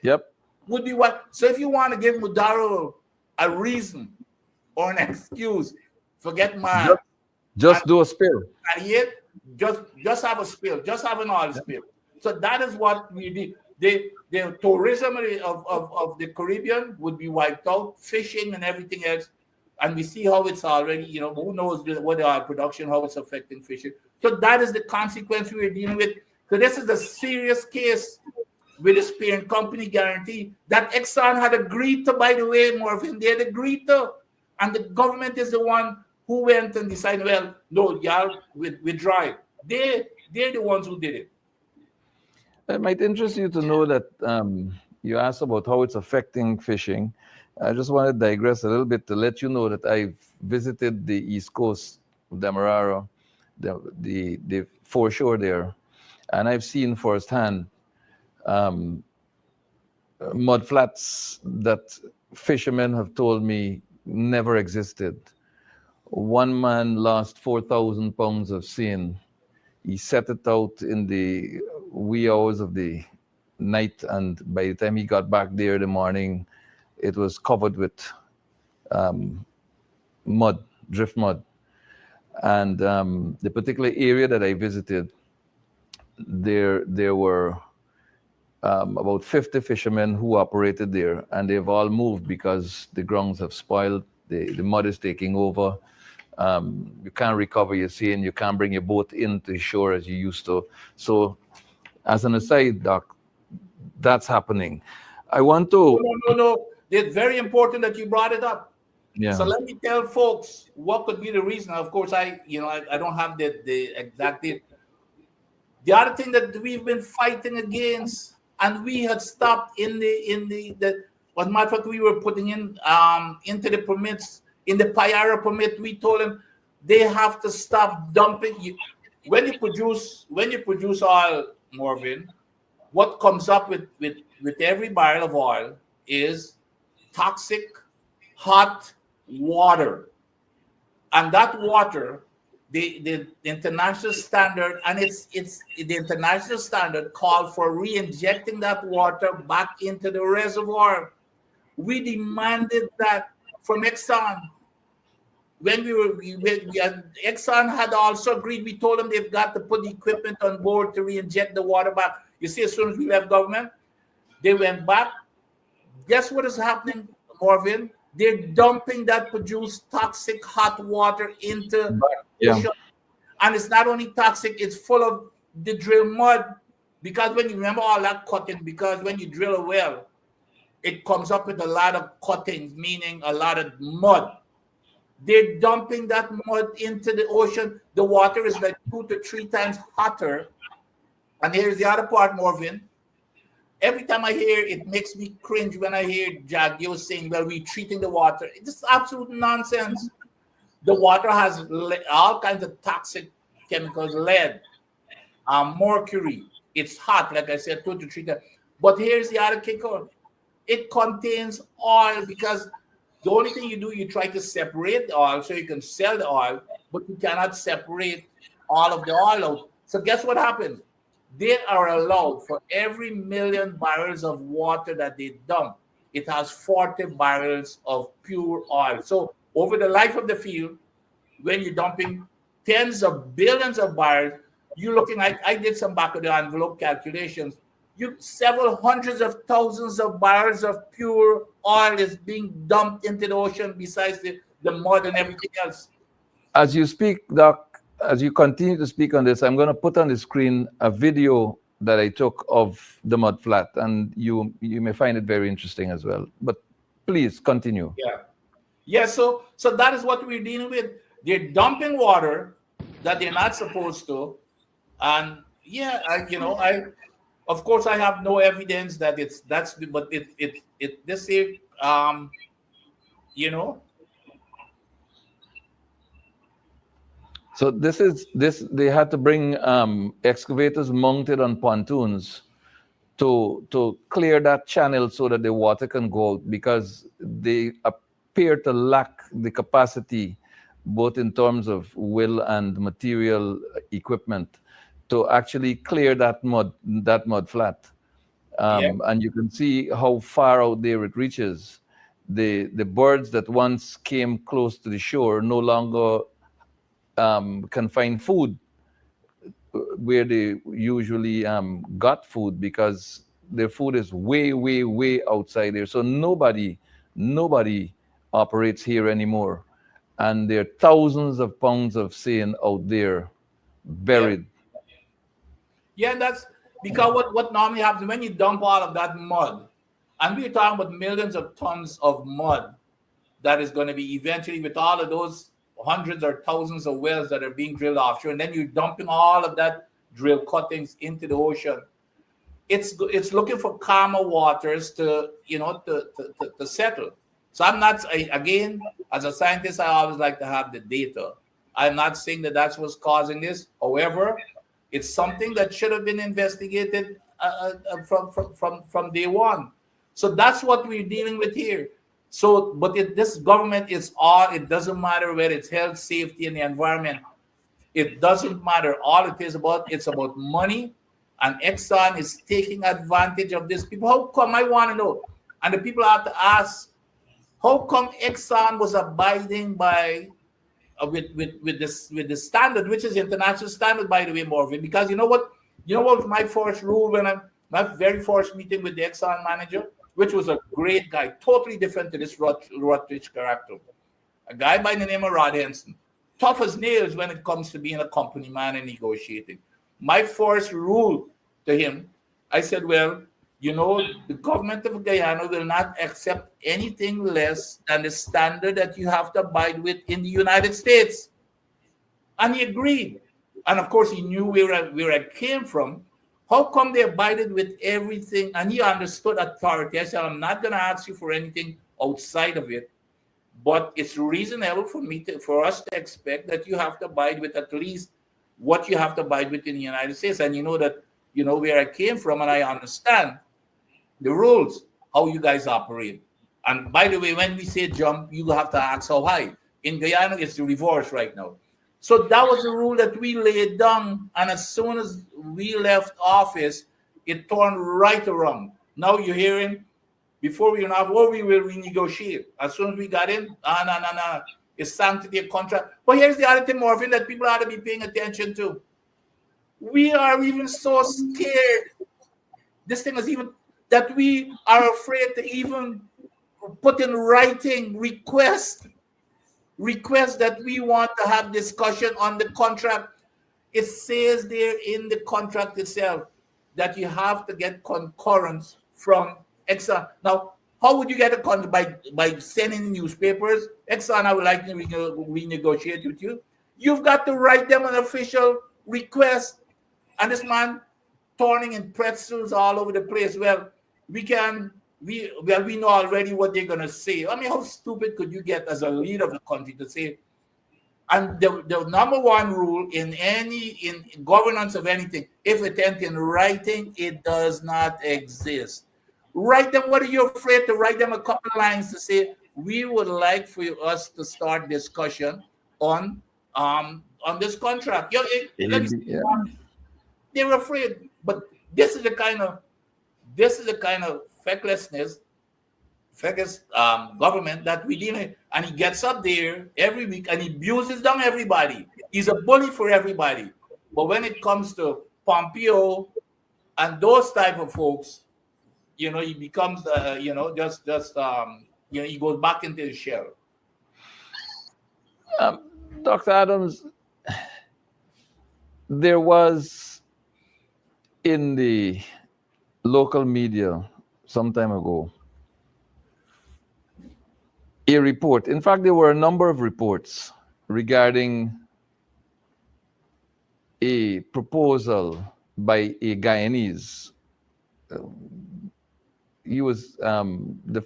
Yep. would be what. So if you want to give Modular a reason or an excuse, forget man. Just do a spill. And yet, just have a spill. Just have an oil spill. So that is what we did. The tourism of the Caribbean would be wiped out, fishing and everything else. And we see how it's already, who knows what the oil production, how it's affecting fishing. So that is the consequence we're dealing with. So this is a serious case with this parent company guarantee that Exxon had agreed to, by the way, Mervyn, they had agreed to. And the government is the one who went and decided, well, no, y'all withdraw it. They're the ones who did it. It might interest you to know that you asked about how it's affecting fishing. I just want to digress a little bit to let you know that I've visited the East Coast of Demerara, the foreshore there, and I've seen firsthand mud flats that fishermen have told me never existed. One man lost 4,000 pounds of seine. He set it out in the wee hours of the night, and by the time he got back there in the morning, it was covered with mud, drift mud. And the particular area that I visited, there were about 50 fishermen who operated there, and they've all moved because the grounds have spoiled. The mud is taking over. You can't recover your seine. You can't bring your boat into the shore as you used to. So, as an aside, Doc, that's happening. I want to. No. It's very important that you brought it up. Yeah. So let me tell folks what could be the reason. Of course, I don't have the exact date. The other thing that we've been fighting against, and we had stopped in the what matter of fact we were putting in into the permits. In the Payara permit, we told them they have to stop dumping. When you produce oil, Mervyn, what comes up with every barrel of oil is toxic hot water, and that water, the international standard, and it's the international standard called for re-injecting that water back into the reservoir. We demanded that from Exxon. When Exxon had also agreed, we told them they've got to put the equipment on board to re-inject the water back. You see, as soon as we left government, they went back. Guess what is happening, Mervyn? They're dumping that produced toxic hot water into the ocean. And it's not only toxic, it's full of the drill mud. Because when you remember all that cutting, because when you drill a well, it comes up with a lot of cuttings, meaning a lot of mud. They're dumping that mud into the ocean. The water is like 2 to 3 times hotter. And here's the other part, Mervyn. Every time I hear it, makes me cringe when I hear Jagio saying, well, we're treating the water. It's absolute nonsense. The water has all kinds of toxic chemicals, lead, mercury. It's hot, like I said, 2 to 3 times. But here's the other kicker. It contains oil, because the only thing you do, you try to separate the oil so you can sell the oil, but you cannot separate all of the oil out. So guess what happens? They are allowed, for every 1,000,000 barrels of water that they dump, it has 40 barrels of pure oil. So over the life of the field, when you're dumping tens of billions of barrels, you're looking at, I did some back of the envelope calculations, several hundreds of thousands of barrels of pure oil is being dumped into the ocean, besides the mud and everything else. As you speak, Doc, as you continue to speak on this, I'm going to put on the screen a video that I took of the mud flat, and you may find it very interesting as well. But please continue. Yeah. So that is what we're dealing with. They're dumping water that they're not supposed to. And yeah, I of course I have no evidence that but it this is you know So this they had to bring excavators mounted on pontoons to clear that channel so that the water can go out, because they appear to lack the capacity, both in terms of will and material equipment, to actually clear that mud flat. yeah. And you can see how far out there it reaches. The birds that once came close to the shore no longer can find food where they usually got food, because their food is way, way, way outside there. So nobody operates here anymore. And there are thousands of pounds of seine out there Yeah. buried. Yeah, and that's because what normally happens when you dump all of that mud, and we're talking about millions of tons of mud that is going to be eventually, with all of those hundreds or thousands of wells that are being drilled offshore, and then you're dumping all of that drill cuttings into the ocean. It's looking for calmer waters to to settle. So I'm not again, as a scientist, I always like to have the data. I'm not saying that that's what's causing this. However, it's something that should have been investigated from day one. So that's what we're dealing with here. So, but this government is all. It doesn't matter whether it's health, safety, and the environment. It doesn't matter. All it is about, it's about money, and Exxon is taking advantage of this. People, how come? I want to know. And the people have to ask, how come Exxon was abiding by with the standard, which is international standard, by the way, Mervyn? Because you know what was my first rule when my very first meeting with the Exxon manager, which was a great guy, totally different to this Rutledge character, a guy by the name of Rod Henson, tough as nails when it comes to being a company man and negotiating. My first rule to him, I said, well, the government of Guyana will not accept anything less than the standard that you have to abide with in the United States. And he agreed. And of course, he knew where I came from. How come they abided with everything? And he understood authority. I said, I'm not going to ask you for anything outside of it. But it's reasonable for us to expect that you have to abide with at least what you have to abide with in the United States. And you know where I came from, and I understand the rules, how you guys operate. And by the way, when we say jump, you have to ask how high. In Guyana, it's the reverse right now. So that was the rule that we laid down. And as soon as we left office, it turned right around. Now you're hearing, before we we will renegotiate. As soon as we got in, no. It's sanctity of contract. But here's the other thing, Mervyn, that people ought to be paying attention to. We are even so scared. This thing is even that we are afraid to even put in writing request that we want to have discussion on the contract. It says there in the contract itself that you have to get concurrence from Exxon. Now, how would you get a contract? By sending newspapers? Exxon, I would like to renegotiate with you. You've got to write them an official request. And this man turning in pretzels all over the place. Well, we know already what they're going to say. I mean, how stupid could you get as a leader of the country to say? And the number one rule in governance of anything, if it ain't in writing, it does not exist. Write them. What are you afraid to write them a couple lines to say, we would like for us to start discussion on this contract? They were afraid. But this is the kind of fecklessness, feckless government that we deal with. And he gets up there every week and he abuses down everybody. He's a bully for everybody. But when it comes to Pompeo and those type of folks, he becomes he goes back into his shell. Dr. Adams, there was in the local media some time ago a report. In fact, there were a number of reports regarding a proposal by a Guyanese. The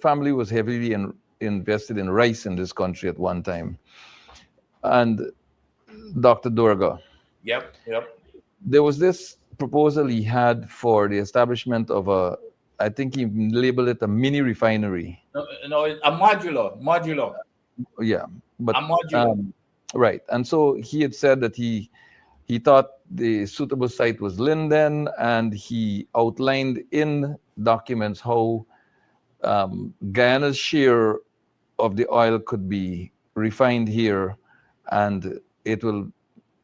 family was heavily invested in rice in this country at one time. And Dr. Durga, Yep. there was this proposal he had for the establishment of I think he labeled it a mini refinery. No, a modular. Yeah, but A modular. right. And so he had said that he thought the suitable site was Linden, and he outlined in documents how Guyana's share of the oil could be refined here, and it will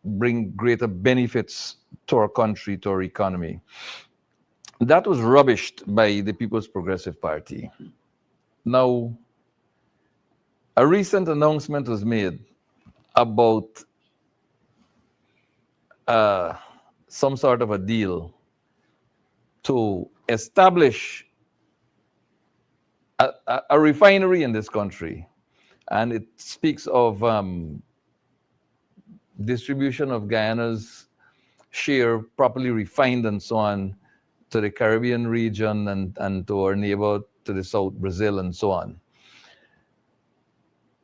bring greater benefits to our country, to our economy. That was rubbished by the People's Progressive Party. Now, a recent announcement was made about some sort of a deal to establish a refinery in this country. And it speaks of distribution of Guyana's share, properly refined and so on, to the Caribbean region and to our neighbor to the south, Brazil, and so on.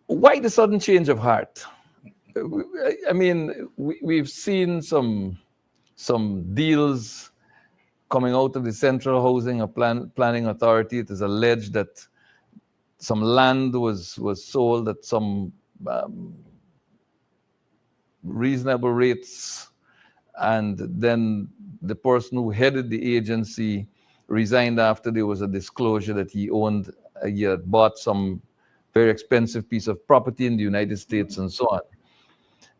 Why the sudden change of heart? I mean, we've seen some deals coming out of the Central Housing and Planning Authority. It is alleged that some land was sold at some reasonable rates, and then the person who headed the agency resigned after there was a disclosure that he had bought some very expensive piece of property in the United States and so on.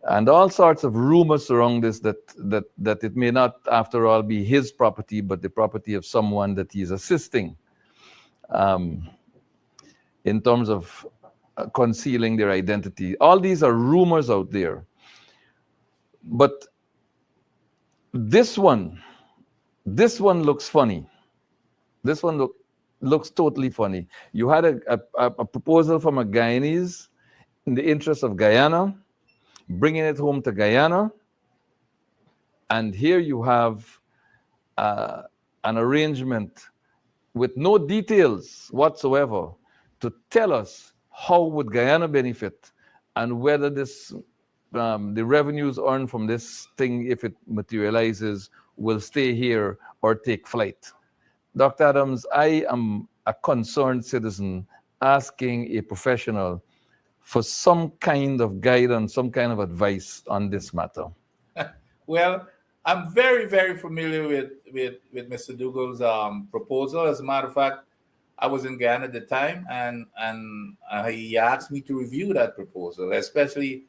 And all sorts of rumors around this that it may not, after all, be his property, but the property of someone that he's assisting in terms of concealing their identity. All these are rumors out there. But this one looks funny. This one looks totally funny. You had a proposal from a Guyanese in the interest of Guyana, bringing it home to Guyana, and here you have an arrangement with no details whatsoever to tell us how would Guyana benefit and whether this the revenues earned from this thing, if it materializes, will stay here or take flight. Dr. Adams, I am a concerned citizen asking a professional for some kind of guidance, some kind of advice on this matter. Well, I'm very, very familiar with Mr. Dougal's proposal. As a matter of fact, I was in Guyana at the time, and he asked me to review that proposal, especially,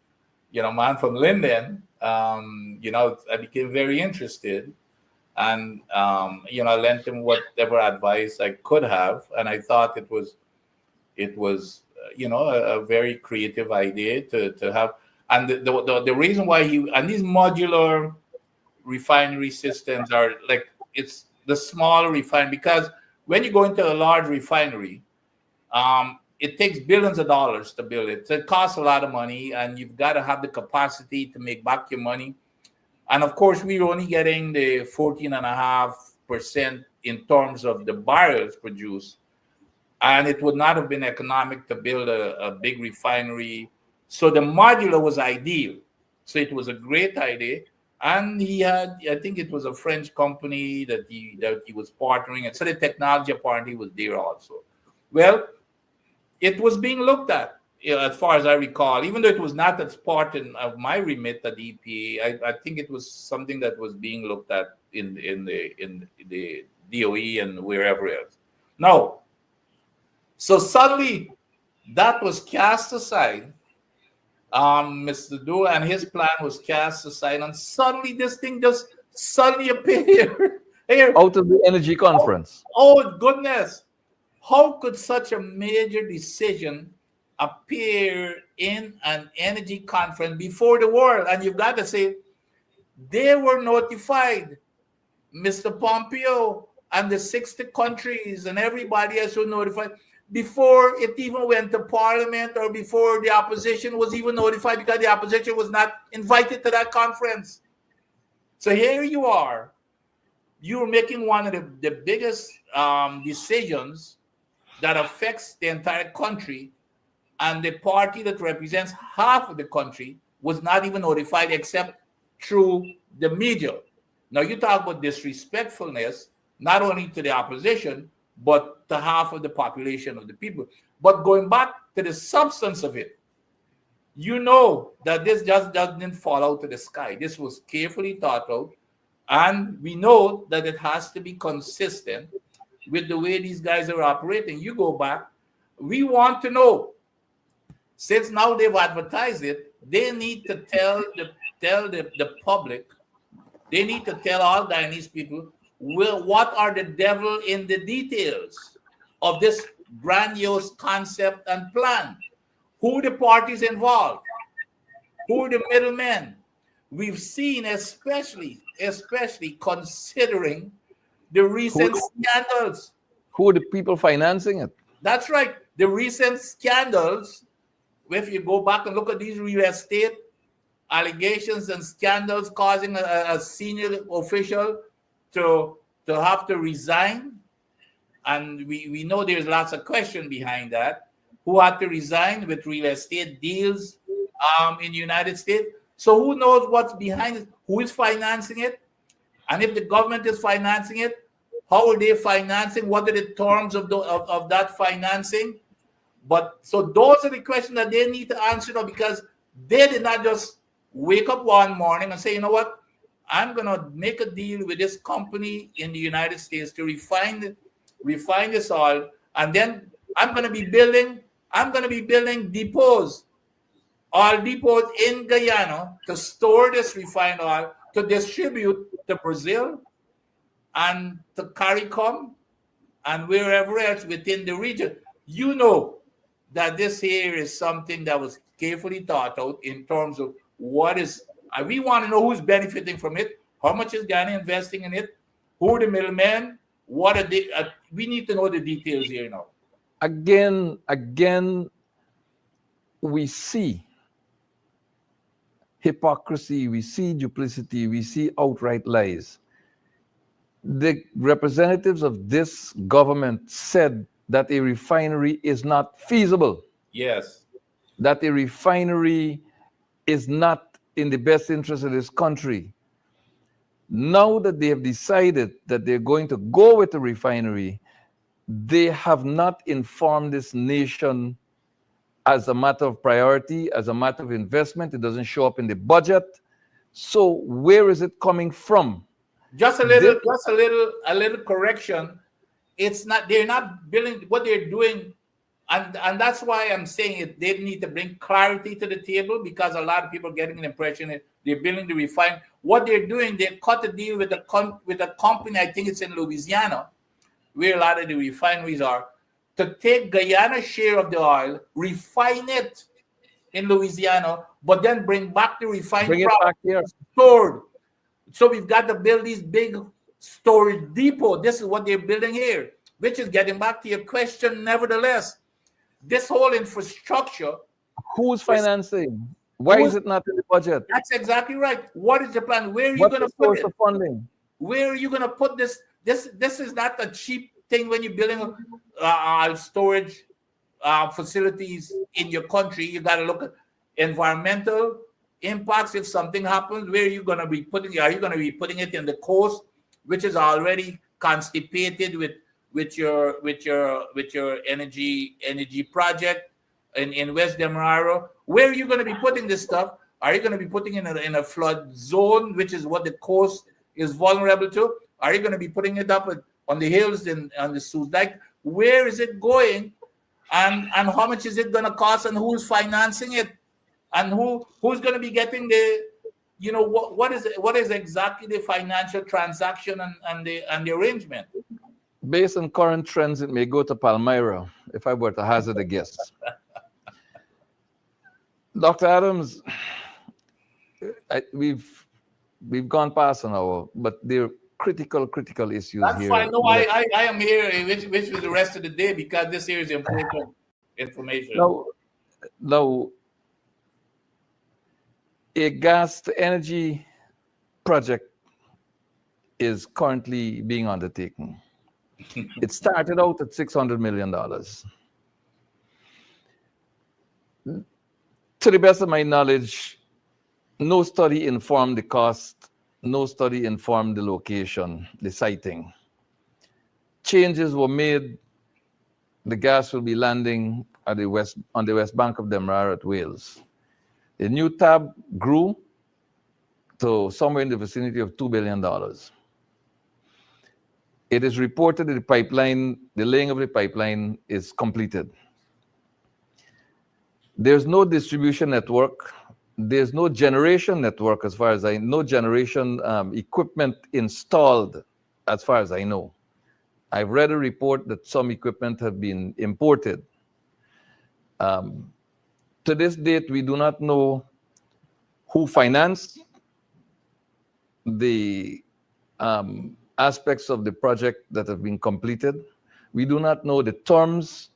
man from Linden. I became very interested, and I lent him whatever advice I could have, and I thought it was a very creative idea to have. And the reason why these modular refinery systems are like, it's the small refinery, because when you go into a large refinery, it takes billions of dollars to build it. So it costs a lot of money, and you've got to have the capacity to make back your money. And of course, we're only getting the 14.5% in terms of the barrels produced. And it would not have been economic to build a big refinery. So the modular was ideal. So it was a great idea. And he had, I think it was a French company that he was partnering. And so the technology apparently was there also. Well, it was being looked at, as far as I recall, even though it was not as part of my remit at the EPA. I think it was something that was being looked at in the DOE and wherever else. Now, so suddenly that was cast aside. Mr. Dua and his plan was cast aside, and suddenly this thing just suddenly appeared here. Out of the energy conference. Oh goodness. How could such a major decision appear in an energy conference before the world? And you've got to say, they were notified. Mr. Pompeo and the 60 countries and everybody else were notified. before it even went to parliament or before the opposition was even notified, because the opposition was not invited to that conference. So here you are. You're making one of the biggest decisions that affects the entire country, and the party that represents half of the country was not even notified except through the media. Now you talk about disrespectfulness, not only to the opposition, but to half of the population of the people. But going back to the substance of it, you know that this just doesn't fall out of the sky. This was carefully thought out, and we know that it has to be consistent with the way these guys are operating. You go back, we want to know, since now they've advertised it, they need to tell the public, they need to tell all Guyanese people, what are the devil in the details of this grandiose concept and plan? Who the parties involved? Who are the middlemen? We've seen, especially considering the recent scandals. Who are the people financing it? That's right. The recent scandals, if you go back and look at these real estate allegations and scandals causing a senior official to have to resign, and we know there's lots of question behind that, who had to resign with real estate deals in the United States. So who knows what's behind it? Who is financing it? And if the government is financing it, how are they financing? What are the terms of that financing? But so those are the questions that they need to answer now, because they did not just wake up one morning and say, you know what, I'm going to make a deal with this company in the United States to refine this oil, and then I'm going to be building depots, oil depots in Guyana to store this refined oil, to distribute to Brazil and to CARICOM and wherever else within the region. You know that this here is something that was carefully thought out in terms of what is, we want to know who's benefiting from it, how much is Guyana investing in it, who are the middlemen, what are they, we need to know the details here now. Again, we see hypocrisy, we see duplicity, we see outright lies. The representatives of this government said that a refinery is not feasible. Yes. That a refinery is not in the best interest of this country. Now that they have decided that they're going to go with a refinery, they have not informed this nation as a matter of priority, as a matter of investment. It doesn't show up in the budget. So where is it coming from? Just a little correction. It's not, they're not building what they're doing, and that's why I'm saying it. They need to bring clarity to the table, because a lot of people are getting an impression that they're building the refine. What they're doing, they cut a deal with a company, I think it's in Louisiana, where a lot of the refineries are, to take Guyana's share of the oil, refine it in Louisiana, but then bring back the refined product stored. So we've got to build these big storage depot. This is what they're building here, which is getting back to your question. Nevertheless, this whole infrastructure. Who's financing? Why is it not in the budget? That's exactly right. What is the plan? Where are you going to put it? Funding? Where are you going to put this? This is not a cheap thing when you're building storage facilities in your country. You got to look at environmental impacts. If something happens, where are you going to be putting it? Are you going to be putting it in the coast, which is already constipated with your energy project in West Demerara? Where are you going to be putting this stuff? Are you going to be putting it in a flood zone, which is what the coast is vulnerable to? Are you going to be putting it up on the hills on the Suez Dike? Where is it going, and how much is it going to cost, and who's financing it, and who's going to be getting the, what is exactly the financial transaction and the arrangement? Based on current trends, it may go to Palmyra, if I were to hazard a guess. Dr. Adams, we've gone past an hour, but there are critical issues That's here. fine. No, I am here, which for the rest of the day, because this here is important information. Now, a gas to energy project is currently being undertaken. It started out at $600 million. To the best of my knowledge, no study informed the cost, no study informed the location, the siting. Changes were made. The gas will be landing at on the west bank of the Demerara at Wales. The new tab grew to somewhere in the vicinity of $2 billion. It is reported that the laying of the pipeline is completed. There's no distribution network. There's no generation network as far as no generation equipment installed as far as I know. I've read a report that some equipment have been imported. To this date, we do not know who financed the aspects of the project that have been completed. We do not know the terms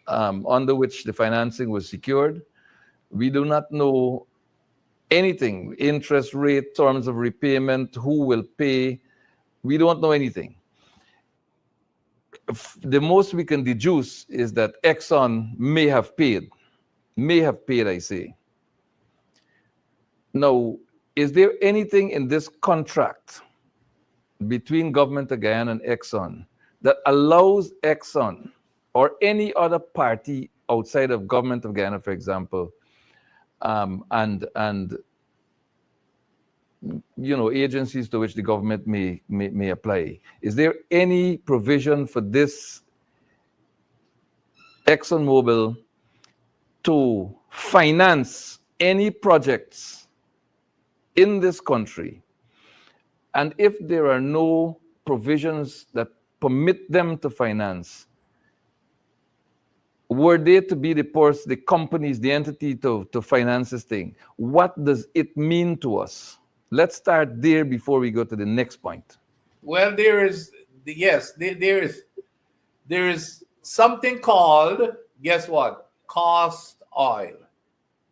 under which the financing was secured. We do not know anything, interest rate, terms of repayment, who will pay. We don't know anything. The most we can deduce is that Exxon may have paid, I say. Now, is there anything in this contract between government of Guyana and Exxon that allows Exxon or any other party outside of government of Guyana, for example, and agencies to which the government may apply? Is there any provision for this ExxonMobil to finance any projects in this country? And if there are no provisions that permit them to finance, were they to be the companies, the entity to finance this thing, what does it mean to us? Let's start there before we go to the next point. Well, there is something called, guess what? Cost oil.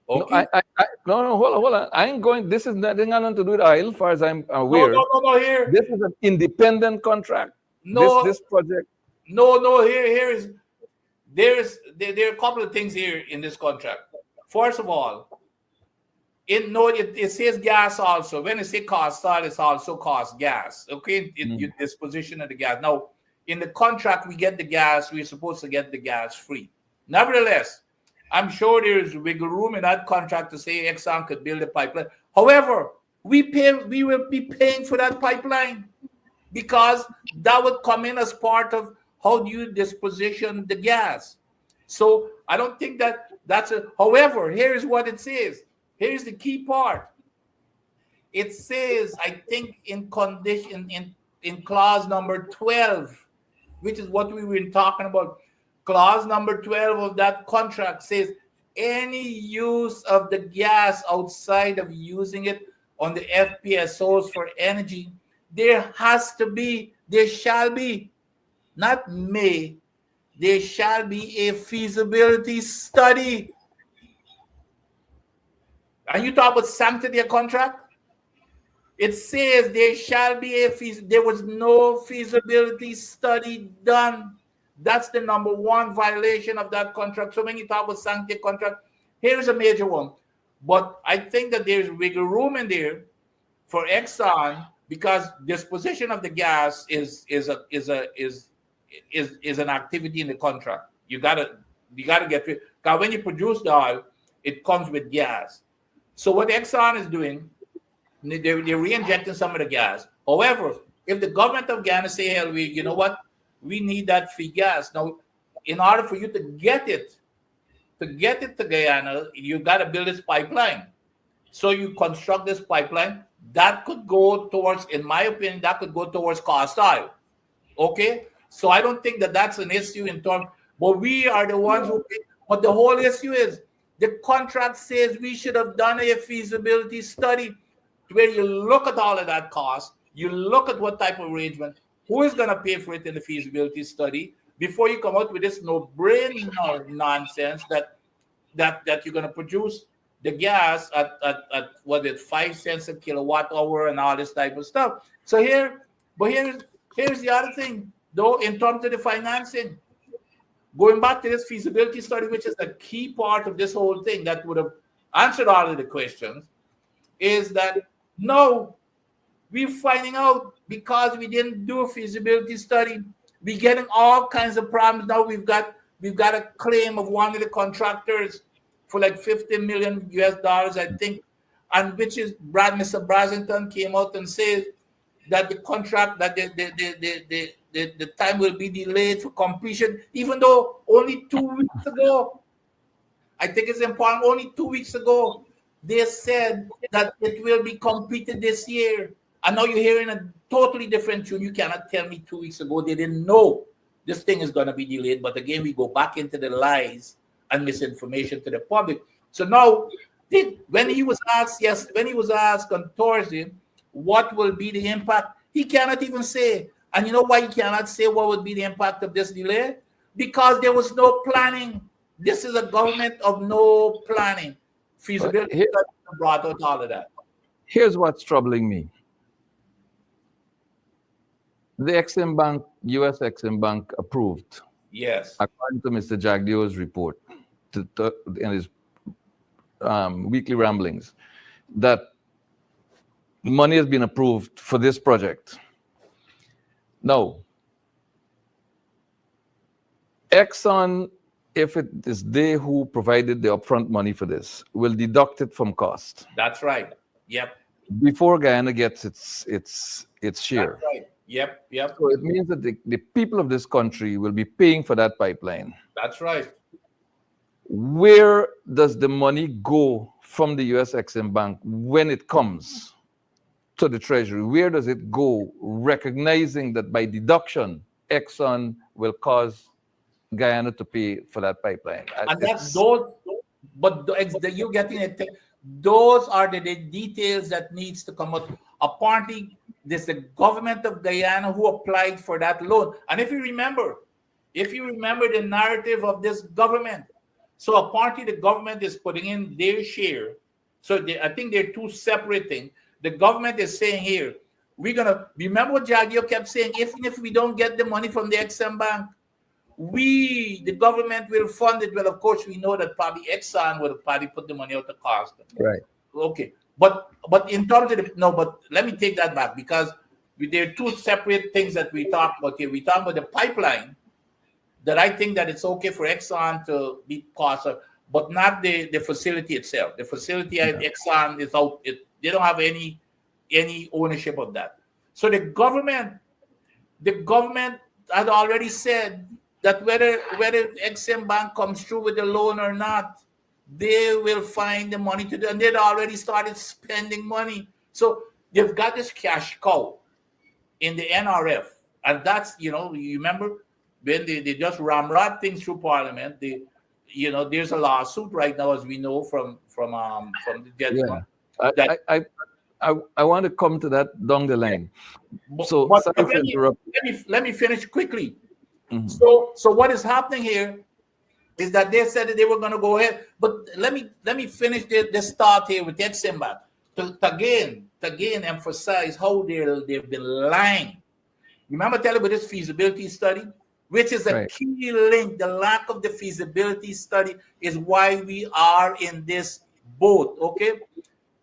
Okay. No, hold on. I ain't going. This is nothing to do with oil, as far as I'm aware. No. Here, this is an independent contract. No, this project. No. There are a couple of things here in this contract. First of all, it says gas also. When it says cost oil, it's also cost gas. Okay, your disposition of the gas. Now, in the contract, we get the gas. We're supposed to get the gas free. Nevertheless, I'm sure there's wiggle room in that contract to say Exxon could build a pipeline. However, we will be paying for that pipeline because that would come in as part of how do you disposition the gas. So I don't think that's a. However, here's what it says. Here's the key part. It says, I think in clause number 12, which is what we were talking about. Clause number 12 of that contract says any use of the gas outside of using it on the FPSOs for energy, there shall be, not may, there shall be a feasibility study. Are you talking about sanctity of contract? It says there shall be there was no feasibility study done. That's the number one violation of that contract. So when you talk about sanctity contract, here's a major one. But I think that there's wiggle room in there for Exxon because disposition of the gas is an activity in the contract. You gotta get it. Because when you produce the oil, it comes with gas. So what Exxon is doing, they're re-injecting some of the gas. However, if the government of Guyana say, hell, you know what? We need that free gas. Now, in order for you to get it to Guyana, you got to build this pipeline. So you construct this pipeline. That could go towards, in my opinion, cost oil. Okay? So I don't think that that's an issue in terms, but we are the ones who, but the whole issue is the contract says we should have done a feasibility study where you look at all of that cost, You look at what type of arrangement, who is going to pay for it in the feasibility study before you come out with this no-brainer nonsense that you're going to produce the gas at what is 5 cents a kilowatt hour and all this type of stuff. So here's the other thing, though, in terms of the financing. Going back to this feasibility study, which is a key part of this whole thing that would have answered all of the questions, is that no, we're finding out because we didn't do a feasibility study, we're getting all kinds of problems. Now we've got a claim of one of the contractors for like $50 million US, I think, and which is Mr. Brasington came out and said that the contract, that the time will be delayed for completion, even though only 2 weeks ago, I think it's important, only 2 weeks ago, they said that it will be completed this year. And now you're hearing a totally different tune. You cannot tell me 2 weeks ago they didn't know this thing is going to be delayed. But again, we go back into the lies and misinformation to the public. So now, when he was asked on Thursday, what will be the impact? He cannot even say. And you know why he cannot say what would be the impact of this delay? Because there was no planning. This is a government of no planning. Feasibility brought out all of that. Here's what's troubling me. The Exim Bank, US Exim Bank approved. Yes. According to Mr. Jagdio's report in his weekly ramblings, that money has been approved for this project. Now, Exxon, if it is they who provided the upfront money for this, will deduct it from cost. That's right. Yep. Before Guyana gets its share. That's right. Yep. So it means that the people of this country will be paying for that pipeline. That's right. Where does the money go from the US Exim Bank when it comes to the Treasury? Where does it go, recognizing that by deduction, Exxon will cause Guyana to pay for that pipeline? And that's those, but you're getting it. Those are the details that needs to come out. Apparently, there's the government of Guyana who applied for that loan. And if you remember the narrative of this government, so apparently the government is putting in their share. So I think they're two separate things. The government is saying here, we're going to, remember what Jagio kept saying, even if we don't get the money from the Exim Bank, the government will fund it. Well, of course, we know that probably Exxon will probably put the money out the cost. Right. Okay. But in terms of but let me take that back, because there are two separate things that we talk about here. We talk about the pipeline, that I think that it's okay for Exxon to be cost, but not the facility itself. The facility at Exxon is out. They don't have any ownership of that. So the government had already said that whether Exim Bank comes through with the loan or not, they will find the money to do, and they'd already started spending money. So they've got this cash cow in the NRF, and that's, you remember when they just ramrod things through Parliament. There's a lawsuit right now, as we know from the gentleman. Yeah. I want to come to that down the line. So let me finish quickly. Mm-hmm. So what is happening here is that they said that they were going to go ahead, but let me finish the start here with Exim Bank to again emphasize how they've been lying. Remember, tell you about this feasibility study, which is a key link. The lack of the feasibility study is why we are in this boat. Okay,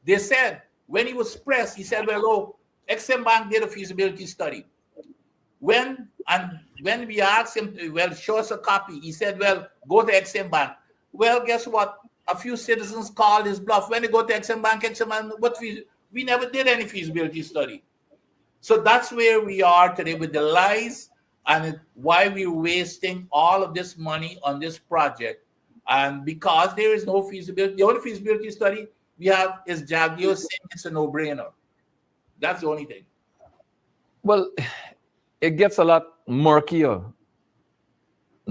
they said when he was pressed, he said, "Well, Exim Bank did a feasibility study." When we asked him to, show us a copy, he said, well, go to Exim Bank. Well, guess what? A few citizens called his bluff. When they go to Exim Bank, we never did any feasibility study. So that's where we are today with the lies and why we're wasting all of this money on this project. And because there is no feasibility, the only feasibility study we have is Jagio saying it's a no-brainer. That's the only thing. Well, it gets a lot murkier,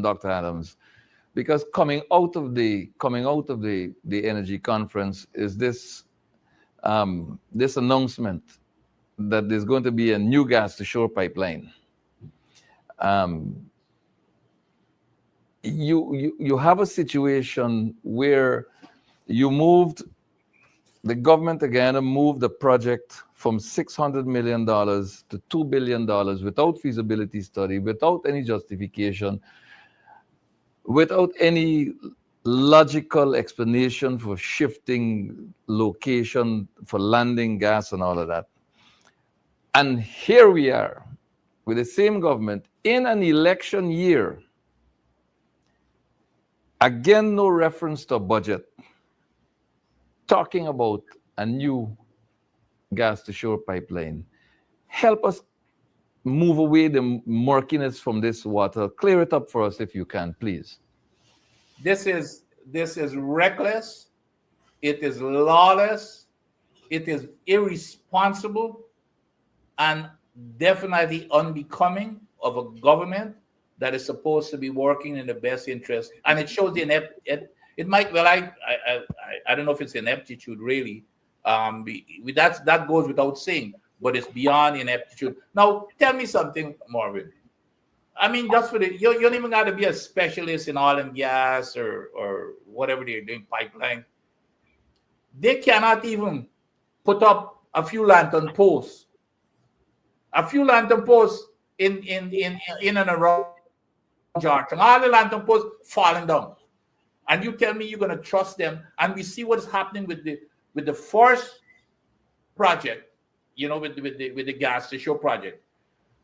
Dr. Adams, because coming out of the energy conference is this announcement that there's going to be a new gas to shore pipeline. You have a situation where the government again moved the project from $600 million to $2 billion without feasibility study, without any justification, without any logical explanation for shifting location, for landing gas and all of that. And here we are with the same government in an election year. Again, no reference to a budget, talking about a new gas to shore pipeline. Help us move away the murkiness from this water. Clear it up for us if you can, please. This is reckless. It is lawless. It is irresponsible and definitely unbecoming of a government that is supposed to be working in the best interest. And it shows the it might, well, I don't know if it's ineptitude really. That goes without saying, but it's beyond ineptitude. Now, tell me something, Mervyn. I mean, just for you don't even got to be a specialist in oil and gas or whatever they're doing, pipeline. They cannot even put up a few lantern posts. A few lantern posts in and around Georgia. All the lantern posts falling down. And you tell me you're going to trust them. And we see what's happening with the first project, you know, with the gas to shore project.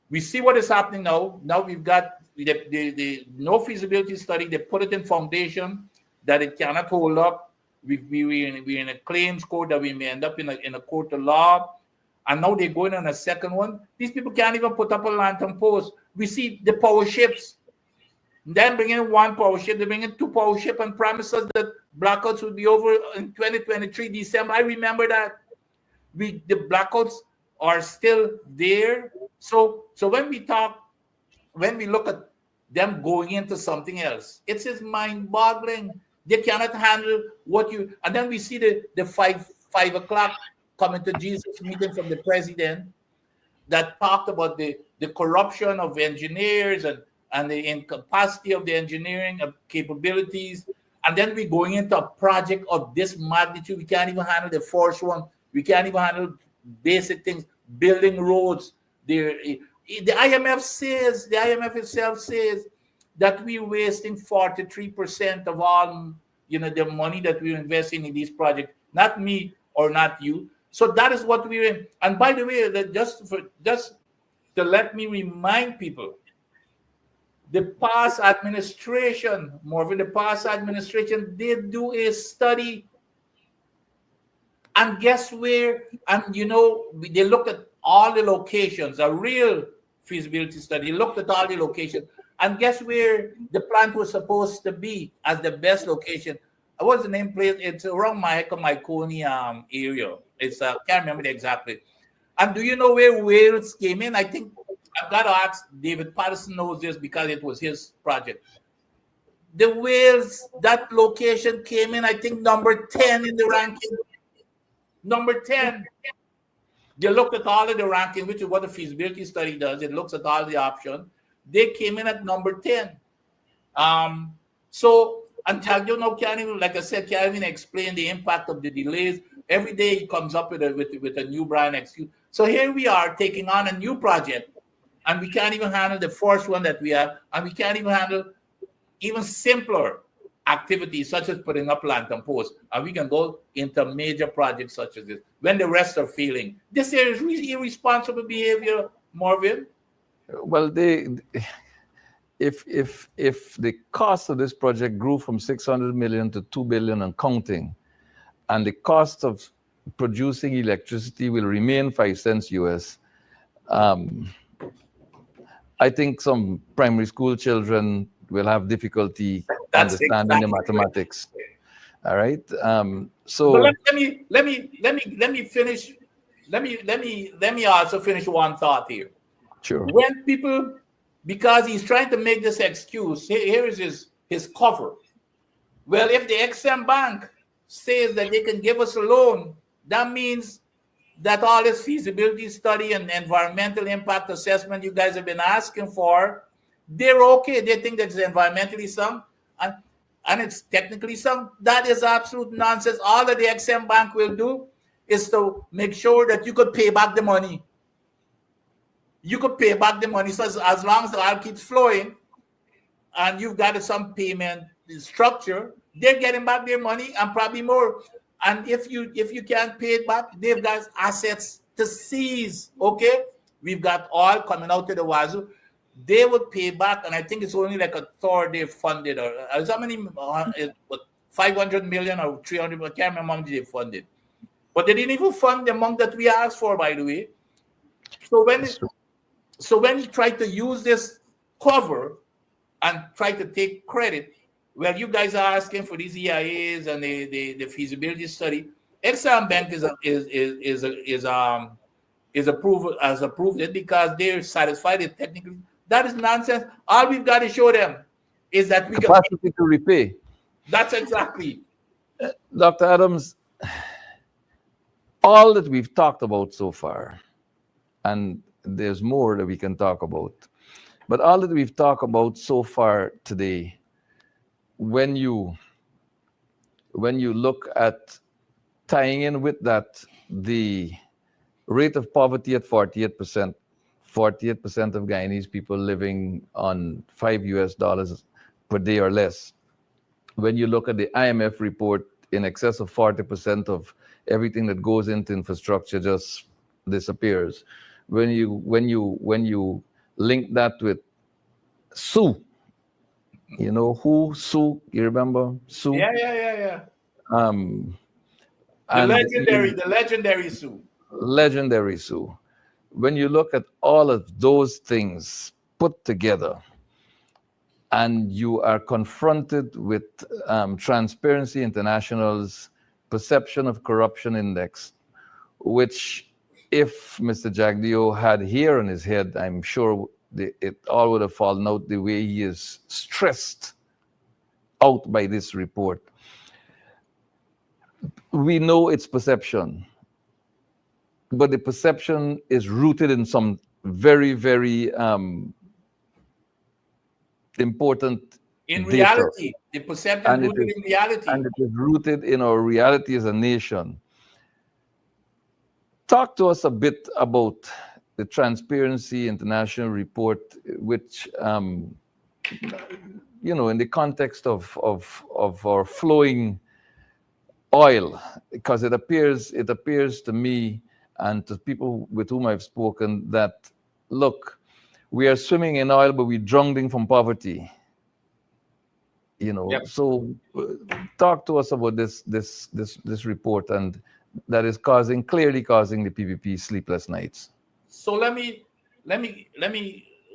We see what is happening now. Now we've got the no feasibility study. They put it in foundation that it cannot hold up. We're in a claims court that we may end up in a court of law. And now they're going on a second one. These people can't even put up a lantern post. We see the power ships. Then bring in one power ship. They bring in two power ships and promise us that blackouts will be over in 2023 December. I remember that. The blackouts are still there. So when we look at them going into something else, it's just mind-boggling. They cannot handle and then we see the 5 o'clock coming to Jesus meeting from the president that talked about the corruption of engineers and the incapacity of the engineering capabilities. And then we're going into a project of this magnitude. We can't even handle the first one. We can't even handle basic things, building roads. The IMF itself says that we're wasting 43% of all, the money that we're investing in these projects. Not me or not you. So that is what we're in. And by the way, just to let me remind people, the past administration, Mervyn, did do a study. And guess where? And they looked at all the locations, a real feasibility study. They looked at all the locations. And guess where the plant was supposed to be as the best location? What's the name place? It's around Myconi area. It's can't remember exactly. And do you know where Wales came in? I think I've got to ask David Patterson knows this because it was his project. The Wales, that location came in, I think, number 10 in the ranking. Number 10. They looked at all of the ranking, which is what the feasibility study does. It looks at all the options. They came in at number 10. So until can't even, like I said, can't even explain the impact of the delays. Every day he comes up with a new brand excuse. So here we are taking on a new project, and we can't even handle the first one that we have, and we can't even handle even simpler activities such as putting up lantern posts, and we can go into major projects such as this when the rest are failing. This is irresponsible behavior, Mervyn. Well, if the cost of this project grew from 600 million to 2 billion and counting, and the cost of producing electricity will remain 5 cents US, I think some primary school children will have difficulty understanding the mathematics. All right. So but let me finish. Let me also finish one thought here. Sure. When people, because he's trying to make this excuse, here is his cover. Well, if the Exim Bank says that they can give us a loan, that means that all this feasibility study and environmental impact assessment you guys have been asking for, they're okay. They think that it's environmentally sound and it's technically sound. That is absolute nonsense. All that the XM Bank will do is to make sure that you could pay back the money. You could pay back the money. So as long as the oil keeps flowing and you've got some payment structure, they're getting back their money and probably more. And if you can't pay it back, they've got assets to seize. Okay, we've got oil coming out to the wazoo. They would pay back, and I think it's only like a third they funded, or how many, 500 million or 300. I can't remember how much they funded, but they didn't even fund the amount that we asked for, by the way. So when you try to use this cover and try to take credit, well, you guys are asking for these EIAs and the feasibility study. Exxon Bank has approved it because they're satisfied it technically. That is nonsense. All we've got to show them is that we capacity to repay. That's exactly. Dr. Adams, all that we've talked about so far, and there's more that we can talk about, but all that we've talked about so far today, when you look at tying in with that the rate of poverty at 48%, 48% of Guyanese people living on $5 per day or less. When you look at the IMF report, in excess of 40% of everything that goes into infrastructure just disappears. When you link that with Sue, you know who Sue? You remember Sue? Yeah. The legendary Sue. Legendary Sue. When you look at all of those things put together, and you are confronted with Transparency International's Perception of Corruption Index, which, if Mr. Jagdeo had hair on his head, I'm sure it all would have fallen out the way he is stressed out by this report. We know it's perception, but the perception is rooted in some very, very important data. Reality. The perception is rooted in reality. And it is rooted in our reality as a nation. Talk to us a bit about the Transparency International report, which, in the context of our flowing oil, because it appears to me and to people with whom I've spoken that, look, we are swimming in oil, but we're drowning from poverty. Yep. So talk to us about this report, and that is clearly causing the PPP sleepless nights. So let me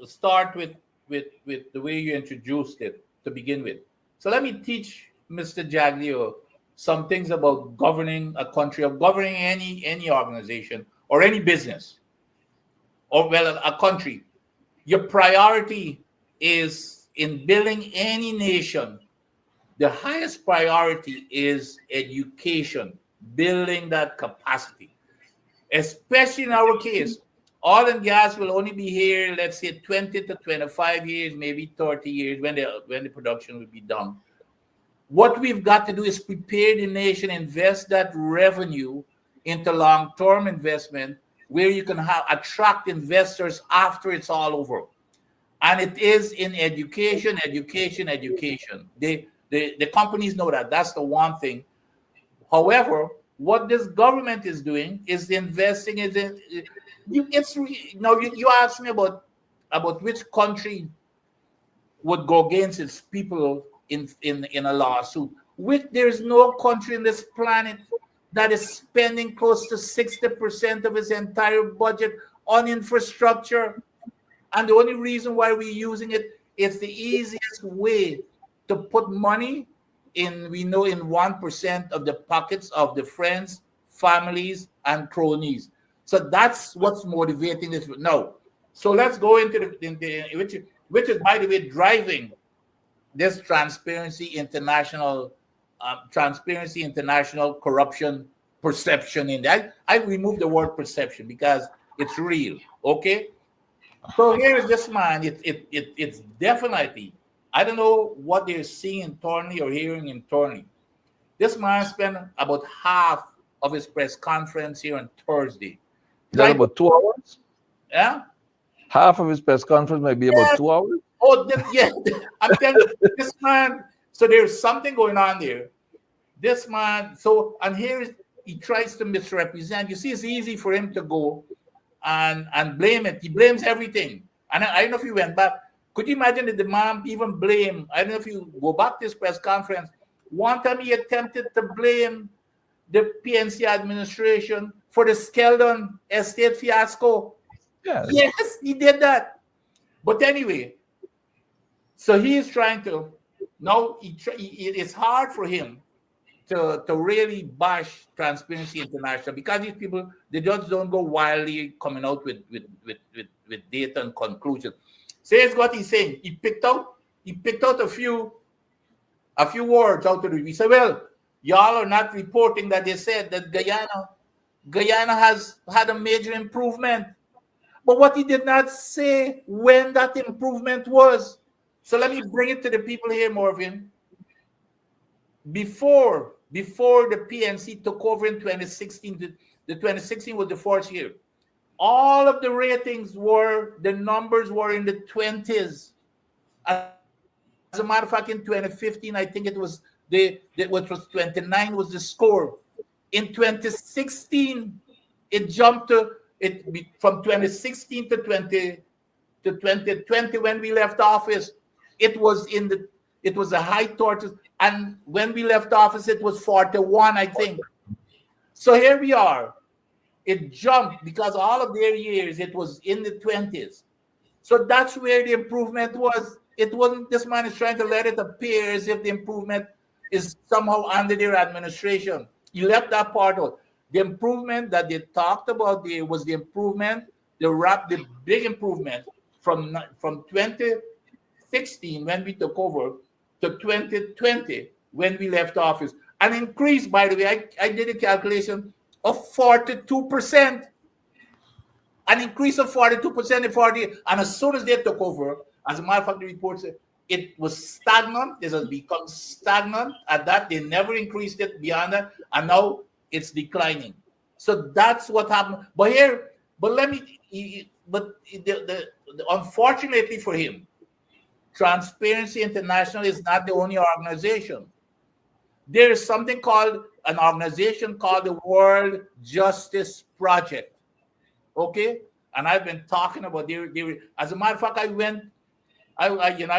start with the way you introduced it to begin with. So let me teach Mr. Jagdeo some things about governing a country, or governing any organization or any business, or a country. Your priority is, in building any nation, the highest priority is education, building that capacity. Especially in our case, oil and gas will only be here, let's say 20 to 25 years, maybe 30 years when the production will be done. What we've got to do is prepare the nation, invest that revenue into long-term investment where you can attract investors after it's all over. And it is in education. The companies know that. That's the one thing. However, what this government is doing is investing in you asked me about which country would go against its people in a lawsuit. There's no country in this planet that is spending close to 60% of its entire budget on infrastructure. And the only reason why we're using it is the easiest way to put money in 1% of the pockets of the friends, families, and cronies. So that's what's motivating this. No. So let's go into which is, by the way, driving this Transparency International corruption perception in that. I remove the word perception because it's real. Okay. So here is this man. It's definitely, I don't know what they're seeing in Torney or hearing in Torney. This man spent about half of his press conference here on Thursday. Is that about 2 hours? Yeah. Half of his press conference might be about 2 hours. Oh, yeah. I'm telling you, this man. So there's something going on there. This man. So, and here he tries to misrepresent. You see, it's easy for him to go and blame it. He blames everything. And I don't know if you went back. Could you imagine that the man even blame? I don't know if you go back to this press conference. One time he attempted to blame the PNC administration for the Skeldon estate fiasco. Yes. Yes, he did that. But anyway, so he is trying to, now it's hard for him to really bash Transparency International because these people, they just don't go wildly coming out with data and conclusions. So here's what he's saying. He picked out a few words out of the review. He said, well, y'all are not reporting that they said that Guyana has had a major improvement. But what he did not say when that improvement was. So let me bring it to the people here, Mervyn. Before the PNC took over in 2016, the 2016 was the fourth year. All of the ratings the numbers were in the 20s. As a matter of fact, in 2015, I think it was what was 29 was the score. In 2016, it jumped from 2016 to 2020 when we left office. It was a high tortoise, and when we left office, it was 41, I think. So here we are. It jumped because all of their years it was in the 20s. So that's where the improvement was. It wasn't, this man is trying to let it appear as if the improvement is somehow under their administration. You left that part out. The improvement that they talked about there was the improvement, the big improvement from 2016 when we took over to 2020 when we left office. An increase, by the way, I did a calculation of 42%. An increase of 42% in 40, and as soon as they took over, as a matter of fact, the report said it was stagnant. It has become stagnant. At that, they never increased it beyond that, and now it's declining. So that's what happened. Unfortunately for him, Transparency International is not the only organization. There is something called an organization called the World Justice Project. Okay, and I've been talking about as a matter of fact, I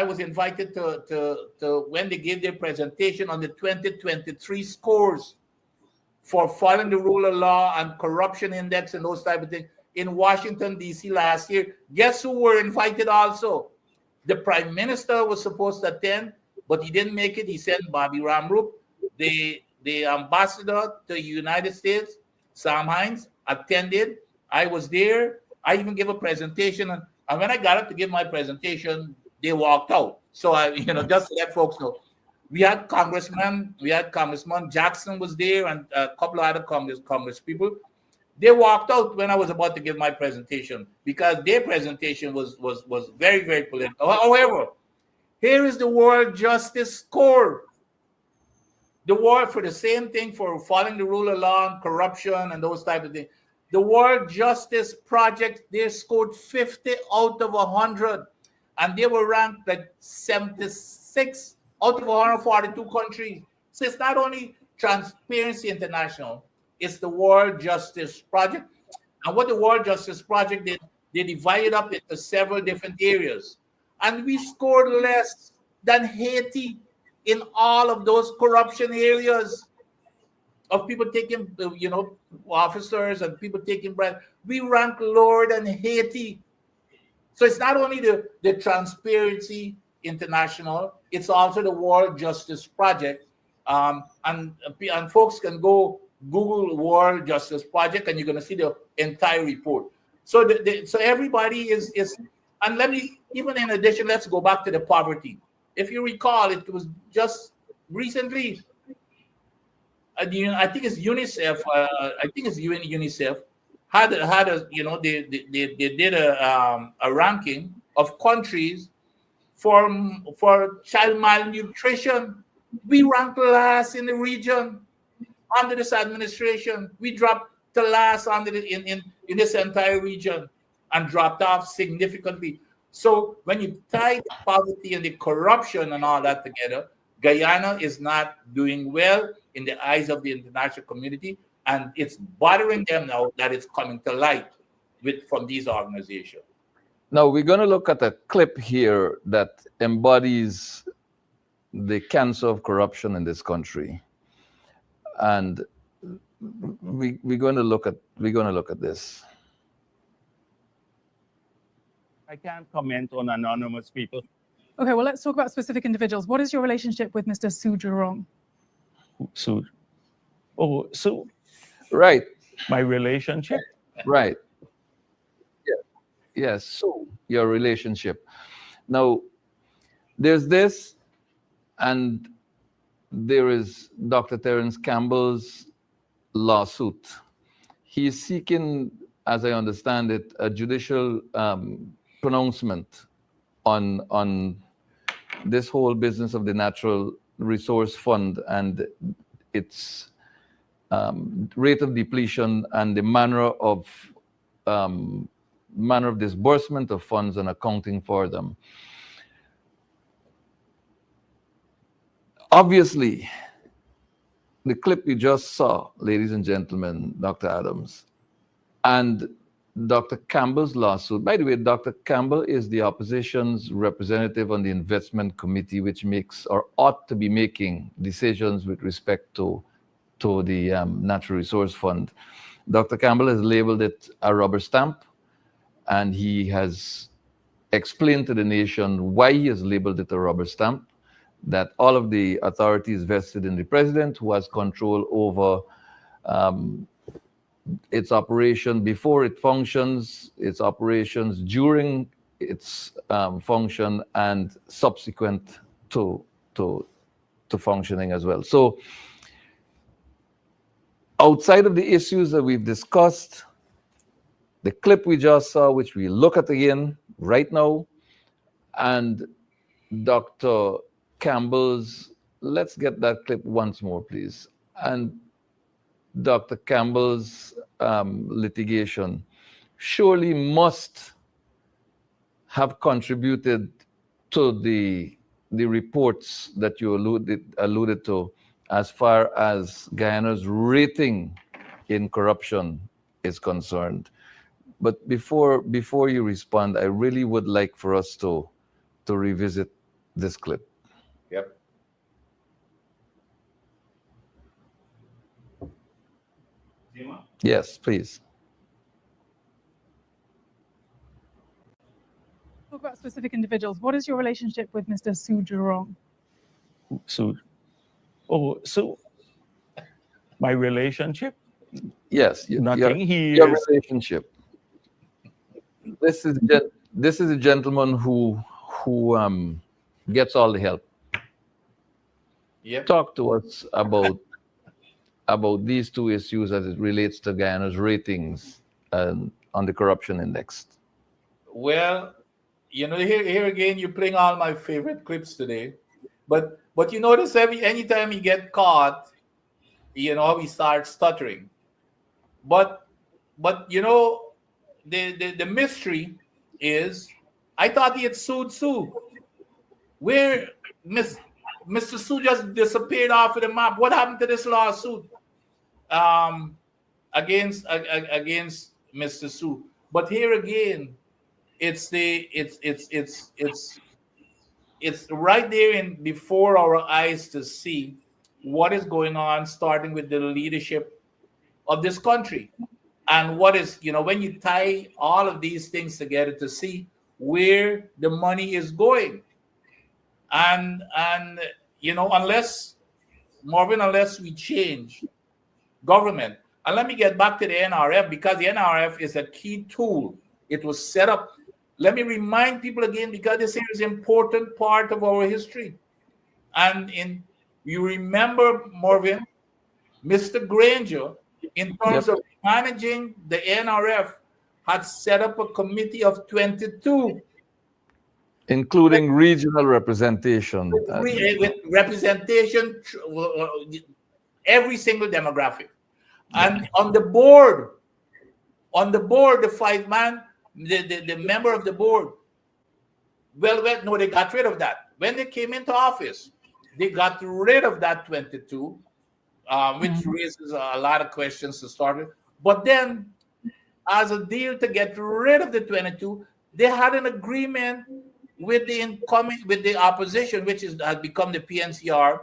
was invited to when they gave their presentation on the 2023 scores for following the rule of law and corruption index and those type of things in Washington, D.C. last year. Guess who were invited also? The Prime Minister was supposed to attend, but he didn't make it. He sent Bobby Ramroop. The ambassador to the United States, Sam Hines, attended. I was there. I even gave a presentation. And when I got up to give my presentation, they walked out. So just to let folks know, we had Congressman Jackson was there and a couple of other Congress people. They walked out when I was about to give my presentation because their presentation was very, very political. However, here is the World Justice Score. The world for the same thing for following the rule of law and corruption and those type of things. The World Justice Project, they scored 50 out of 100. And they were ranked like 76 out of 142 countries. So it's not only Transparency International, it's the World Justice Project. And what the World Justice Project did, they divided up into several different areas. And we scored less than Haiti in all of those corruption areas of people taking, officers and people taking bribes. We rank lower than Haiti. So it's not only the Transparency International, it's also the World Justice Project. And folks can go Google World Justice Project and you're going to see the entire report. So so everybody is, and even in addition, let's go back to the poverty. If you recall, it was just recently I think it's UNICEF. I think it's UNICEF had a they did a ranking of countries for child malnutrition. We ranked last in the region under this administration. We dropped to last under in this entire region and dropped off significantly. So when you tie the poverty and the corruption and all that together, Guyana is not doing well in the eyes of the international community, and it's bothering them now that it's coming to light from these organizations. Now we're going to look at a clip here that embodies the cancer of corruption in this country, and we're going to look at this. I can't comment on anonymous people. Okay, well, let's talk about specific individuals. What is your relationship with Mr. Su Jurong? So Right, my relationship? right. Yes, so your relationship. Now, there's this, and there is Dr. Terence Campbell's lawsuit. He's seeking, as I understand it, a judicial pronouncement on this whole business of the Natural Resource Fund and its rate of depletion and the manner of disbursement of funds and accounting for them. Obviously, the clip you just saw, ladies and gentlemen, Dr. Adams, and Dr. Campbell's lawsuit. By the way, Dr. Campbell is the opposition's representative on the investment committee, which makes or ought to be making decisions with respect to the Natural Resource Fund. Dr. Campbell has labeled it a rubber stamp, and he has explained to the nation why he has labeled it a rubber stamp, that all of the authorities vested in the president, who has control over its operation before it functions, its operations during its function, and subsequent to functioning as well. So outside of the issues that we've discussed, the clip we just saw, which we look at again right now, and Dr. Campbell's, let's get that clip once more, please. And Dr. Campbell's litigation surely must have contributed to the reports that you alluded to as far as Guyana's rating in corruption is concerned. But before you respond, I really would like for us to revisit this clip. Yep. Yes, please. Talk about specific individuals. What is your relationship with Mr. Su Jurong? So my relationship? Yes, Nothing. Your relationship. This is a gentleman who gets all the help. Yep. Talk to us about these two issues as it relates to Guyana's ratings on the corruption index. Well, here again, you bring all my favorite clips today. But you notice anytime he get caught, he starts stuttering. But the mystery is, I thought he had sued Sue. Where Mr. Sue just disappeared off of the map. What happened to this lawsuit against Mr. Sue? But here again, it's right there before our eyes to see what is going on, starting with the leadership of this country. And what is, when you tie all of these things together to see where the money is going. And unless we change government, and let me get back to the NRF, because the NRF is a key tool. It was set up. Let me remind people again, because this is an important part of our history. And you remember, Mervyn, Mr. Granger, in terms of managing the NRF, had set up a committee of 22 including regional representation. with representation every single demographic. And on the board, the 5-man, the member of the board, no, they got rid of that. When they came into office, they got rid of that 22, which raises a lot of questions to start with. But then, as a deal to get rid of the 22, they had an agreement with the opposition, which has become the PNCR,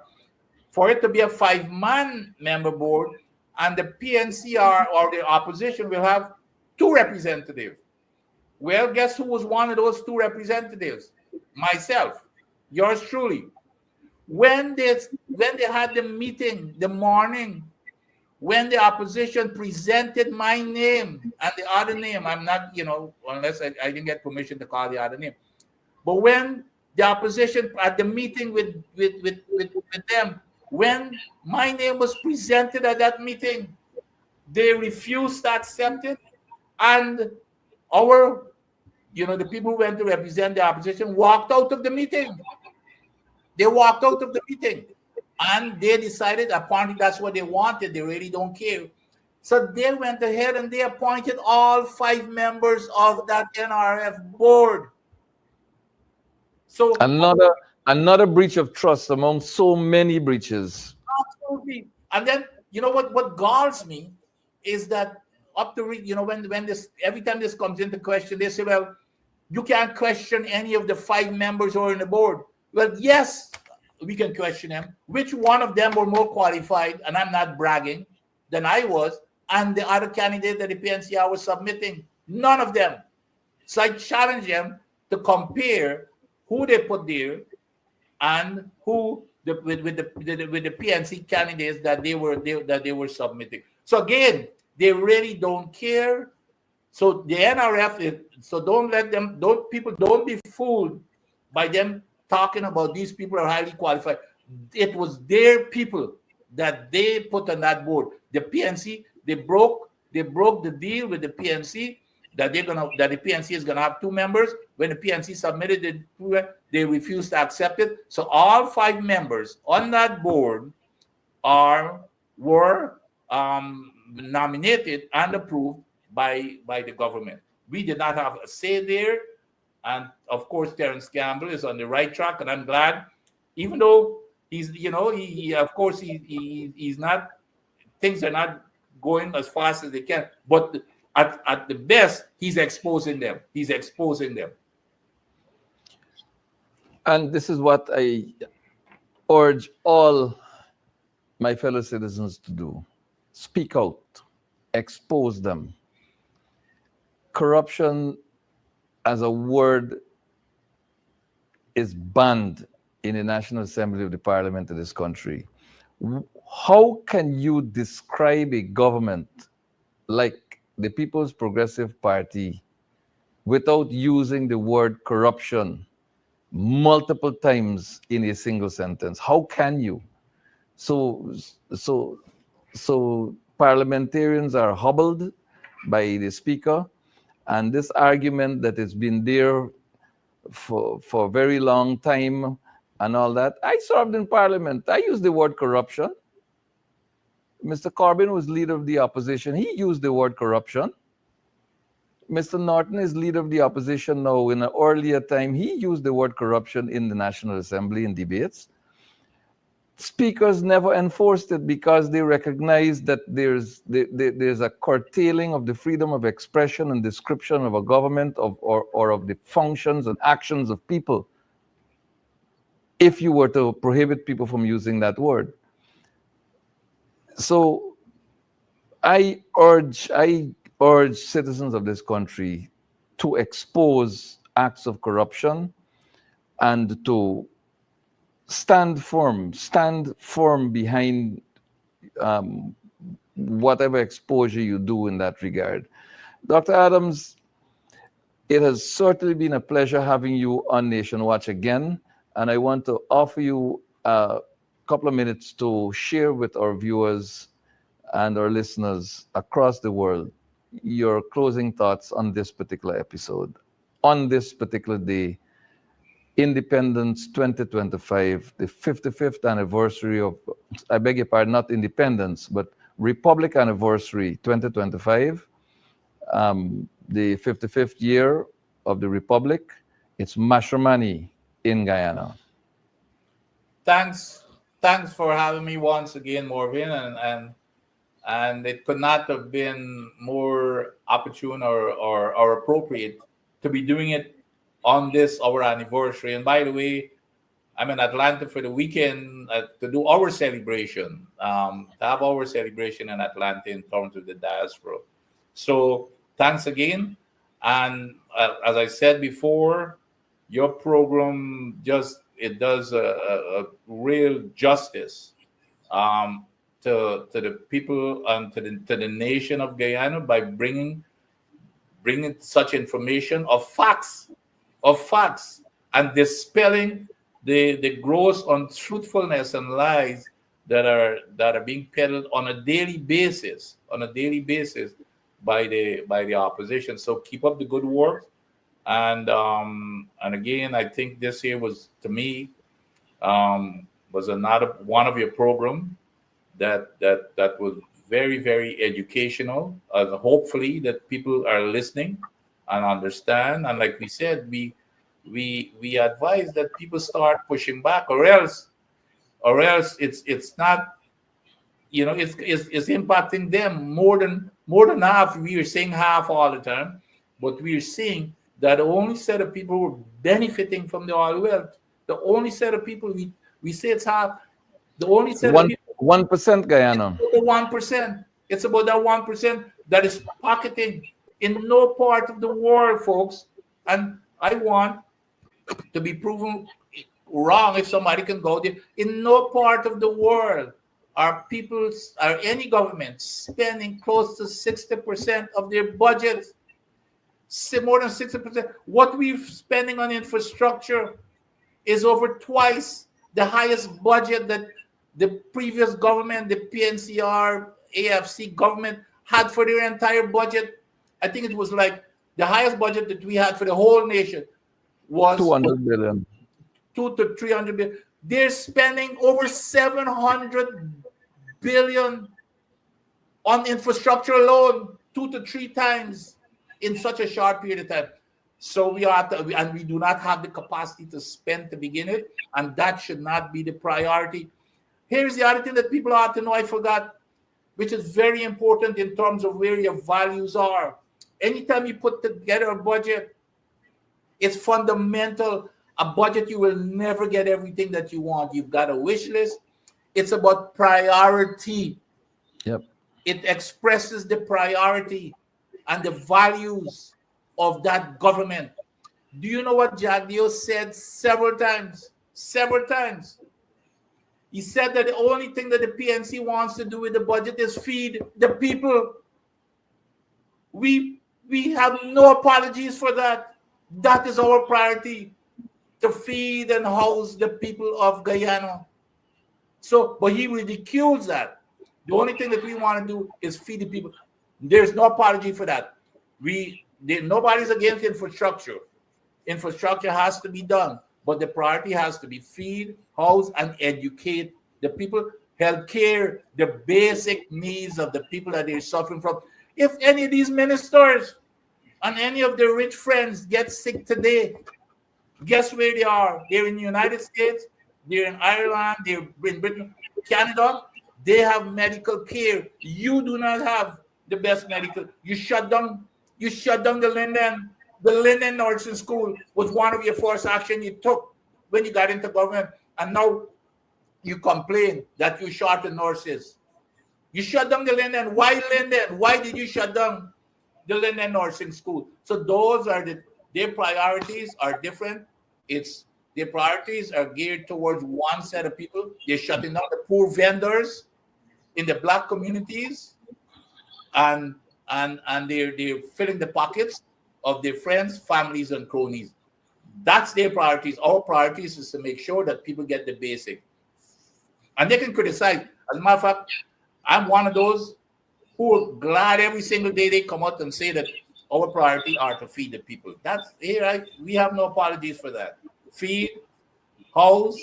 for it to be a 5-man member board, and the PNCR or the opposition will have 2 representatives. Well, guess who was one of those 2 representatives? Myself, yours truly. When they had the meeting, the morning, when the opposition presented my name and the other name, I'm not, unless I didn't get permission to call the other name. But when the opposition at the meeting with them, when my name was presented at that meeting, they refused to accept it. And the people who went to represent the opposition walked out of the meeting. They walked out of the meeting. And they decided, apparently that's what they wanted. They really don't care. So they went ahead and they appointed all 5 members of that NRF board. So another breach of trust among so many breaches. Absolutely. And then, what galls me is that when this, every time this comes into question, they say, well, you can't question any of the 5 members who are in the board. Well, yes, we can question them. Which one of them were more qualified, and I'm not bragging, than I was, and the other candidate that the PNCR was submitting? None of them. So I challenge them to compare who they put there and who with the PNC candidates that they were submitting. So again, they really don't care. So the NRF, don't be fooled by them talking about these people are highly qualified. It was their people that they put on that board. The PNC, they broke the deal with the PNC that the PNC is gonna have 2 members. When the PNC submitted it, they refused to accept it. So all 5 members on that board were nominated and approved by the government. We did not have a say there. And of course, Terence Campbell is on the right track, and I'm glad, even though he's not, things are not going as fast as they can, but at the best, he's exposing them. And this is what I urge all my fellow citizens to do. Speak out, expose them. Corruption as a word is banned in the National Assembly of the Parliament of this country. How can you describe a government like the People's Progressive Party without using the word corruption multiple times in a single sentence? How can you? So parliamentarians are hobbled by the speaker, and this argument that has been there for a very long time and all that. I served in Parliament. I used the word corruption. Mr. Corbyn was leader of the opposition. He used the word corruption. Mr. Norton is leader of the opposition now. In an earlier time, he used the word corruption in the National Assembly in debates. Speakers never enforced it because they recognized that there's a curtailing of the freedom of expression and description of a government or of the functions and actions of people if you were to prohibit people from using that word. So I urge citizens of this country to expose acts of corruption and to stand firm behind whatever exposure you do in that regard. Dr. Adams, it has certainly been a pleasure having you on Nation Watch again, and I want to offer you a couple of minutes to share with our viewers and our listeners across the world your closing thoughts on this particular episode, on this particular day, Independence 2025, the 55th anniversary of, I beg your pardon, not independence, but Republic anniversary 2025, the 55th year of the Republic. It's Mashramani in Guyana. Thanks for having me once again, Mervyn, and it could not have been more opportune or appropriate to be doing it on this our anniversary. And by the way, I'm in Atlanta for the weekend to do our celebration, to have our celebration in Atlanta in terms of the diaspora. So thanks again. And as I said before, your program it does a real justice to the people and to the nation of Guyana by bringing such information of facts, and dispelling the gross untruthfulness and lies that are being peddled on a daily basis by the opposition. So keep up the good work, and again, I think this year was, to me, was another one of your program that was very, very educational. Hopefully that people are listening and understand. And like we said, we advise that people start pushing back, or else it's not, it's impacting them more than half. We are saying half all the time, but we are seeing that the only set of people who are benefiting from the oil wealth, the only set of people we say it's half, the only set of people. 1% Guyana. The 1%. It's about that 1% that is pocketing in no part of the world, folks. And I want to be proven wrong if somebody can go there. In no part of the world are any government spending close to 60% of their budgets. More than 60%. What we're spending on infrastructure is over twice the highest budget that the previous government, the PNCR, AFC government, had for their entire budget. I think it was like the highest budget that we had for the whole nation was 200 billion. 200 to 300 billion. They're spending over 700 billion on infrastructure alone, 2 to 3 times in such a short period of time. So we do not have the capacity to spend to begin it, and that should not be the priority. Here's the other thing that people ought to know, I forgot, which is very important in terms of where your values are. Anytime you put together a budget, it's fundamental. A budget, you will never get everything that you want. You've got a wish list. It's about priority. Yep. It expresses the priority and the values of that government. Do you know what Jagdeo said several times? Several times. He said that the only thing that the PNC wants to do with the budget is feed the people. We have no apologies for that. That is our priority, to feed and house the people of Guyana. So, but he ridicules that. The only thing that we want to do is feed the people. There's no apology for that. Nobody's against infrastructure. Infrastructure has to be done, but the priority has to be feed, house, and educate the people. Healthcare, the basic needs of the people that they're suffering from. If any of these ministers and any of their rich friends get sick today, guess where they are? They're in the United States, they're in Ireland, they're in Britain, Canada. They have medical care. You do not have the best medical. You shut down the Linden Nursing School was one of your first action you took when you got into government, and now you complain that you short the nurses. You shut down the Linden. Why Linden? Why did you shut down the Linden Nursing School? So those are their priorities are different. Their priorities are geared towards one set of people. They're shutting down the poor vendors in the black communities, and they're filling the pockets of their friends, families, and cronies. That's their priorities. Our priorities is to make sure that people get the basic. And they can criticize. As a matter of fact, I'm one of those who are glad every single day they come out and say that our priority are to feed the people. That's here. We have no apologies for that. Feed, house,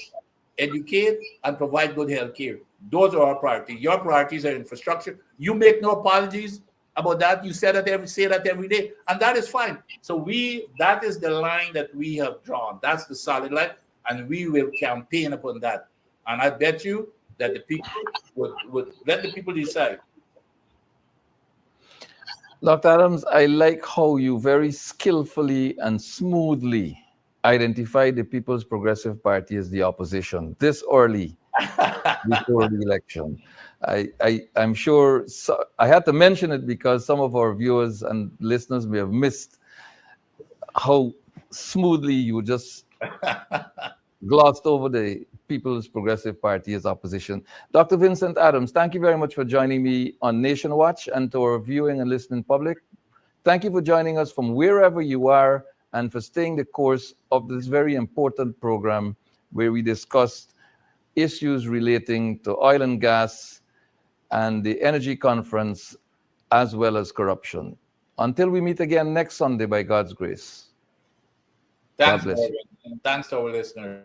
educate, and provide good health care. Those are our priorities. Your priorities are infrastructure. You make no apologies about that. You say that every day, and that is fine. So that is the line that we have drawn. That's the solid line, and we will campaign upon that. And I bet you that the people would let the people decide. Dr. Adams, I like how you very skillfully and smoothly identify the People's Progressive Party as the opposition this early before the election. I'm sure I had to mention it because some of our viewers and listeners may have missed how smoothly you just glossed over the People's Progressive Party as opposition. Dr. Vincent Adams, thank you very much for joining me on Nation Watch, and to our viewing and listening public. Thank you for joining us from wherever you are and for staying the course of this very important program where we discussed issues relating to oil and gas and the energy conference, as well as corruption. Until we meet again next Sunday, by God's grace. Thanks, God bless you. Mervyn, and thanks to our listeners.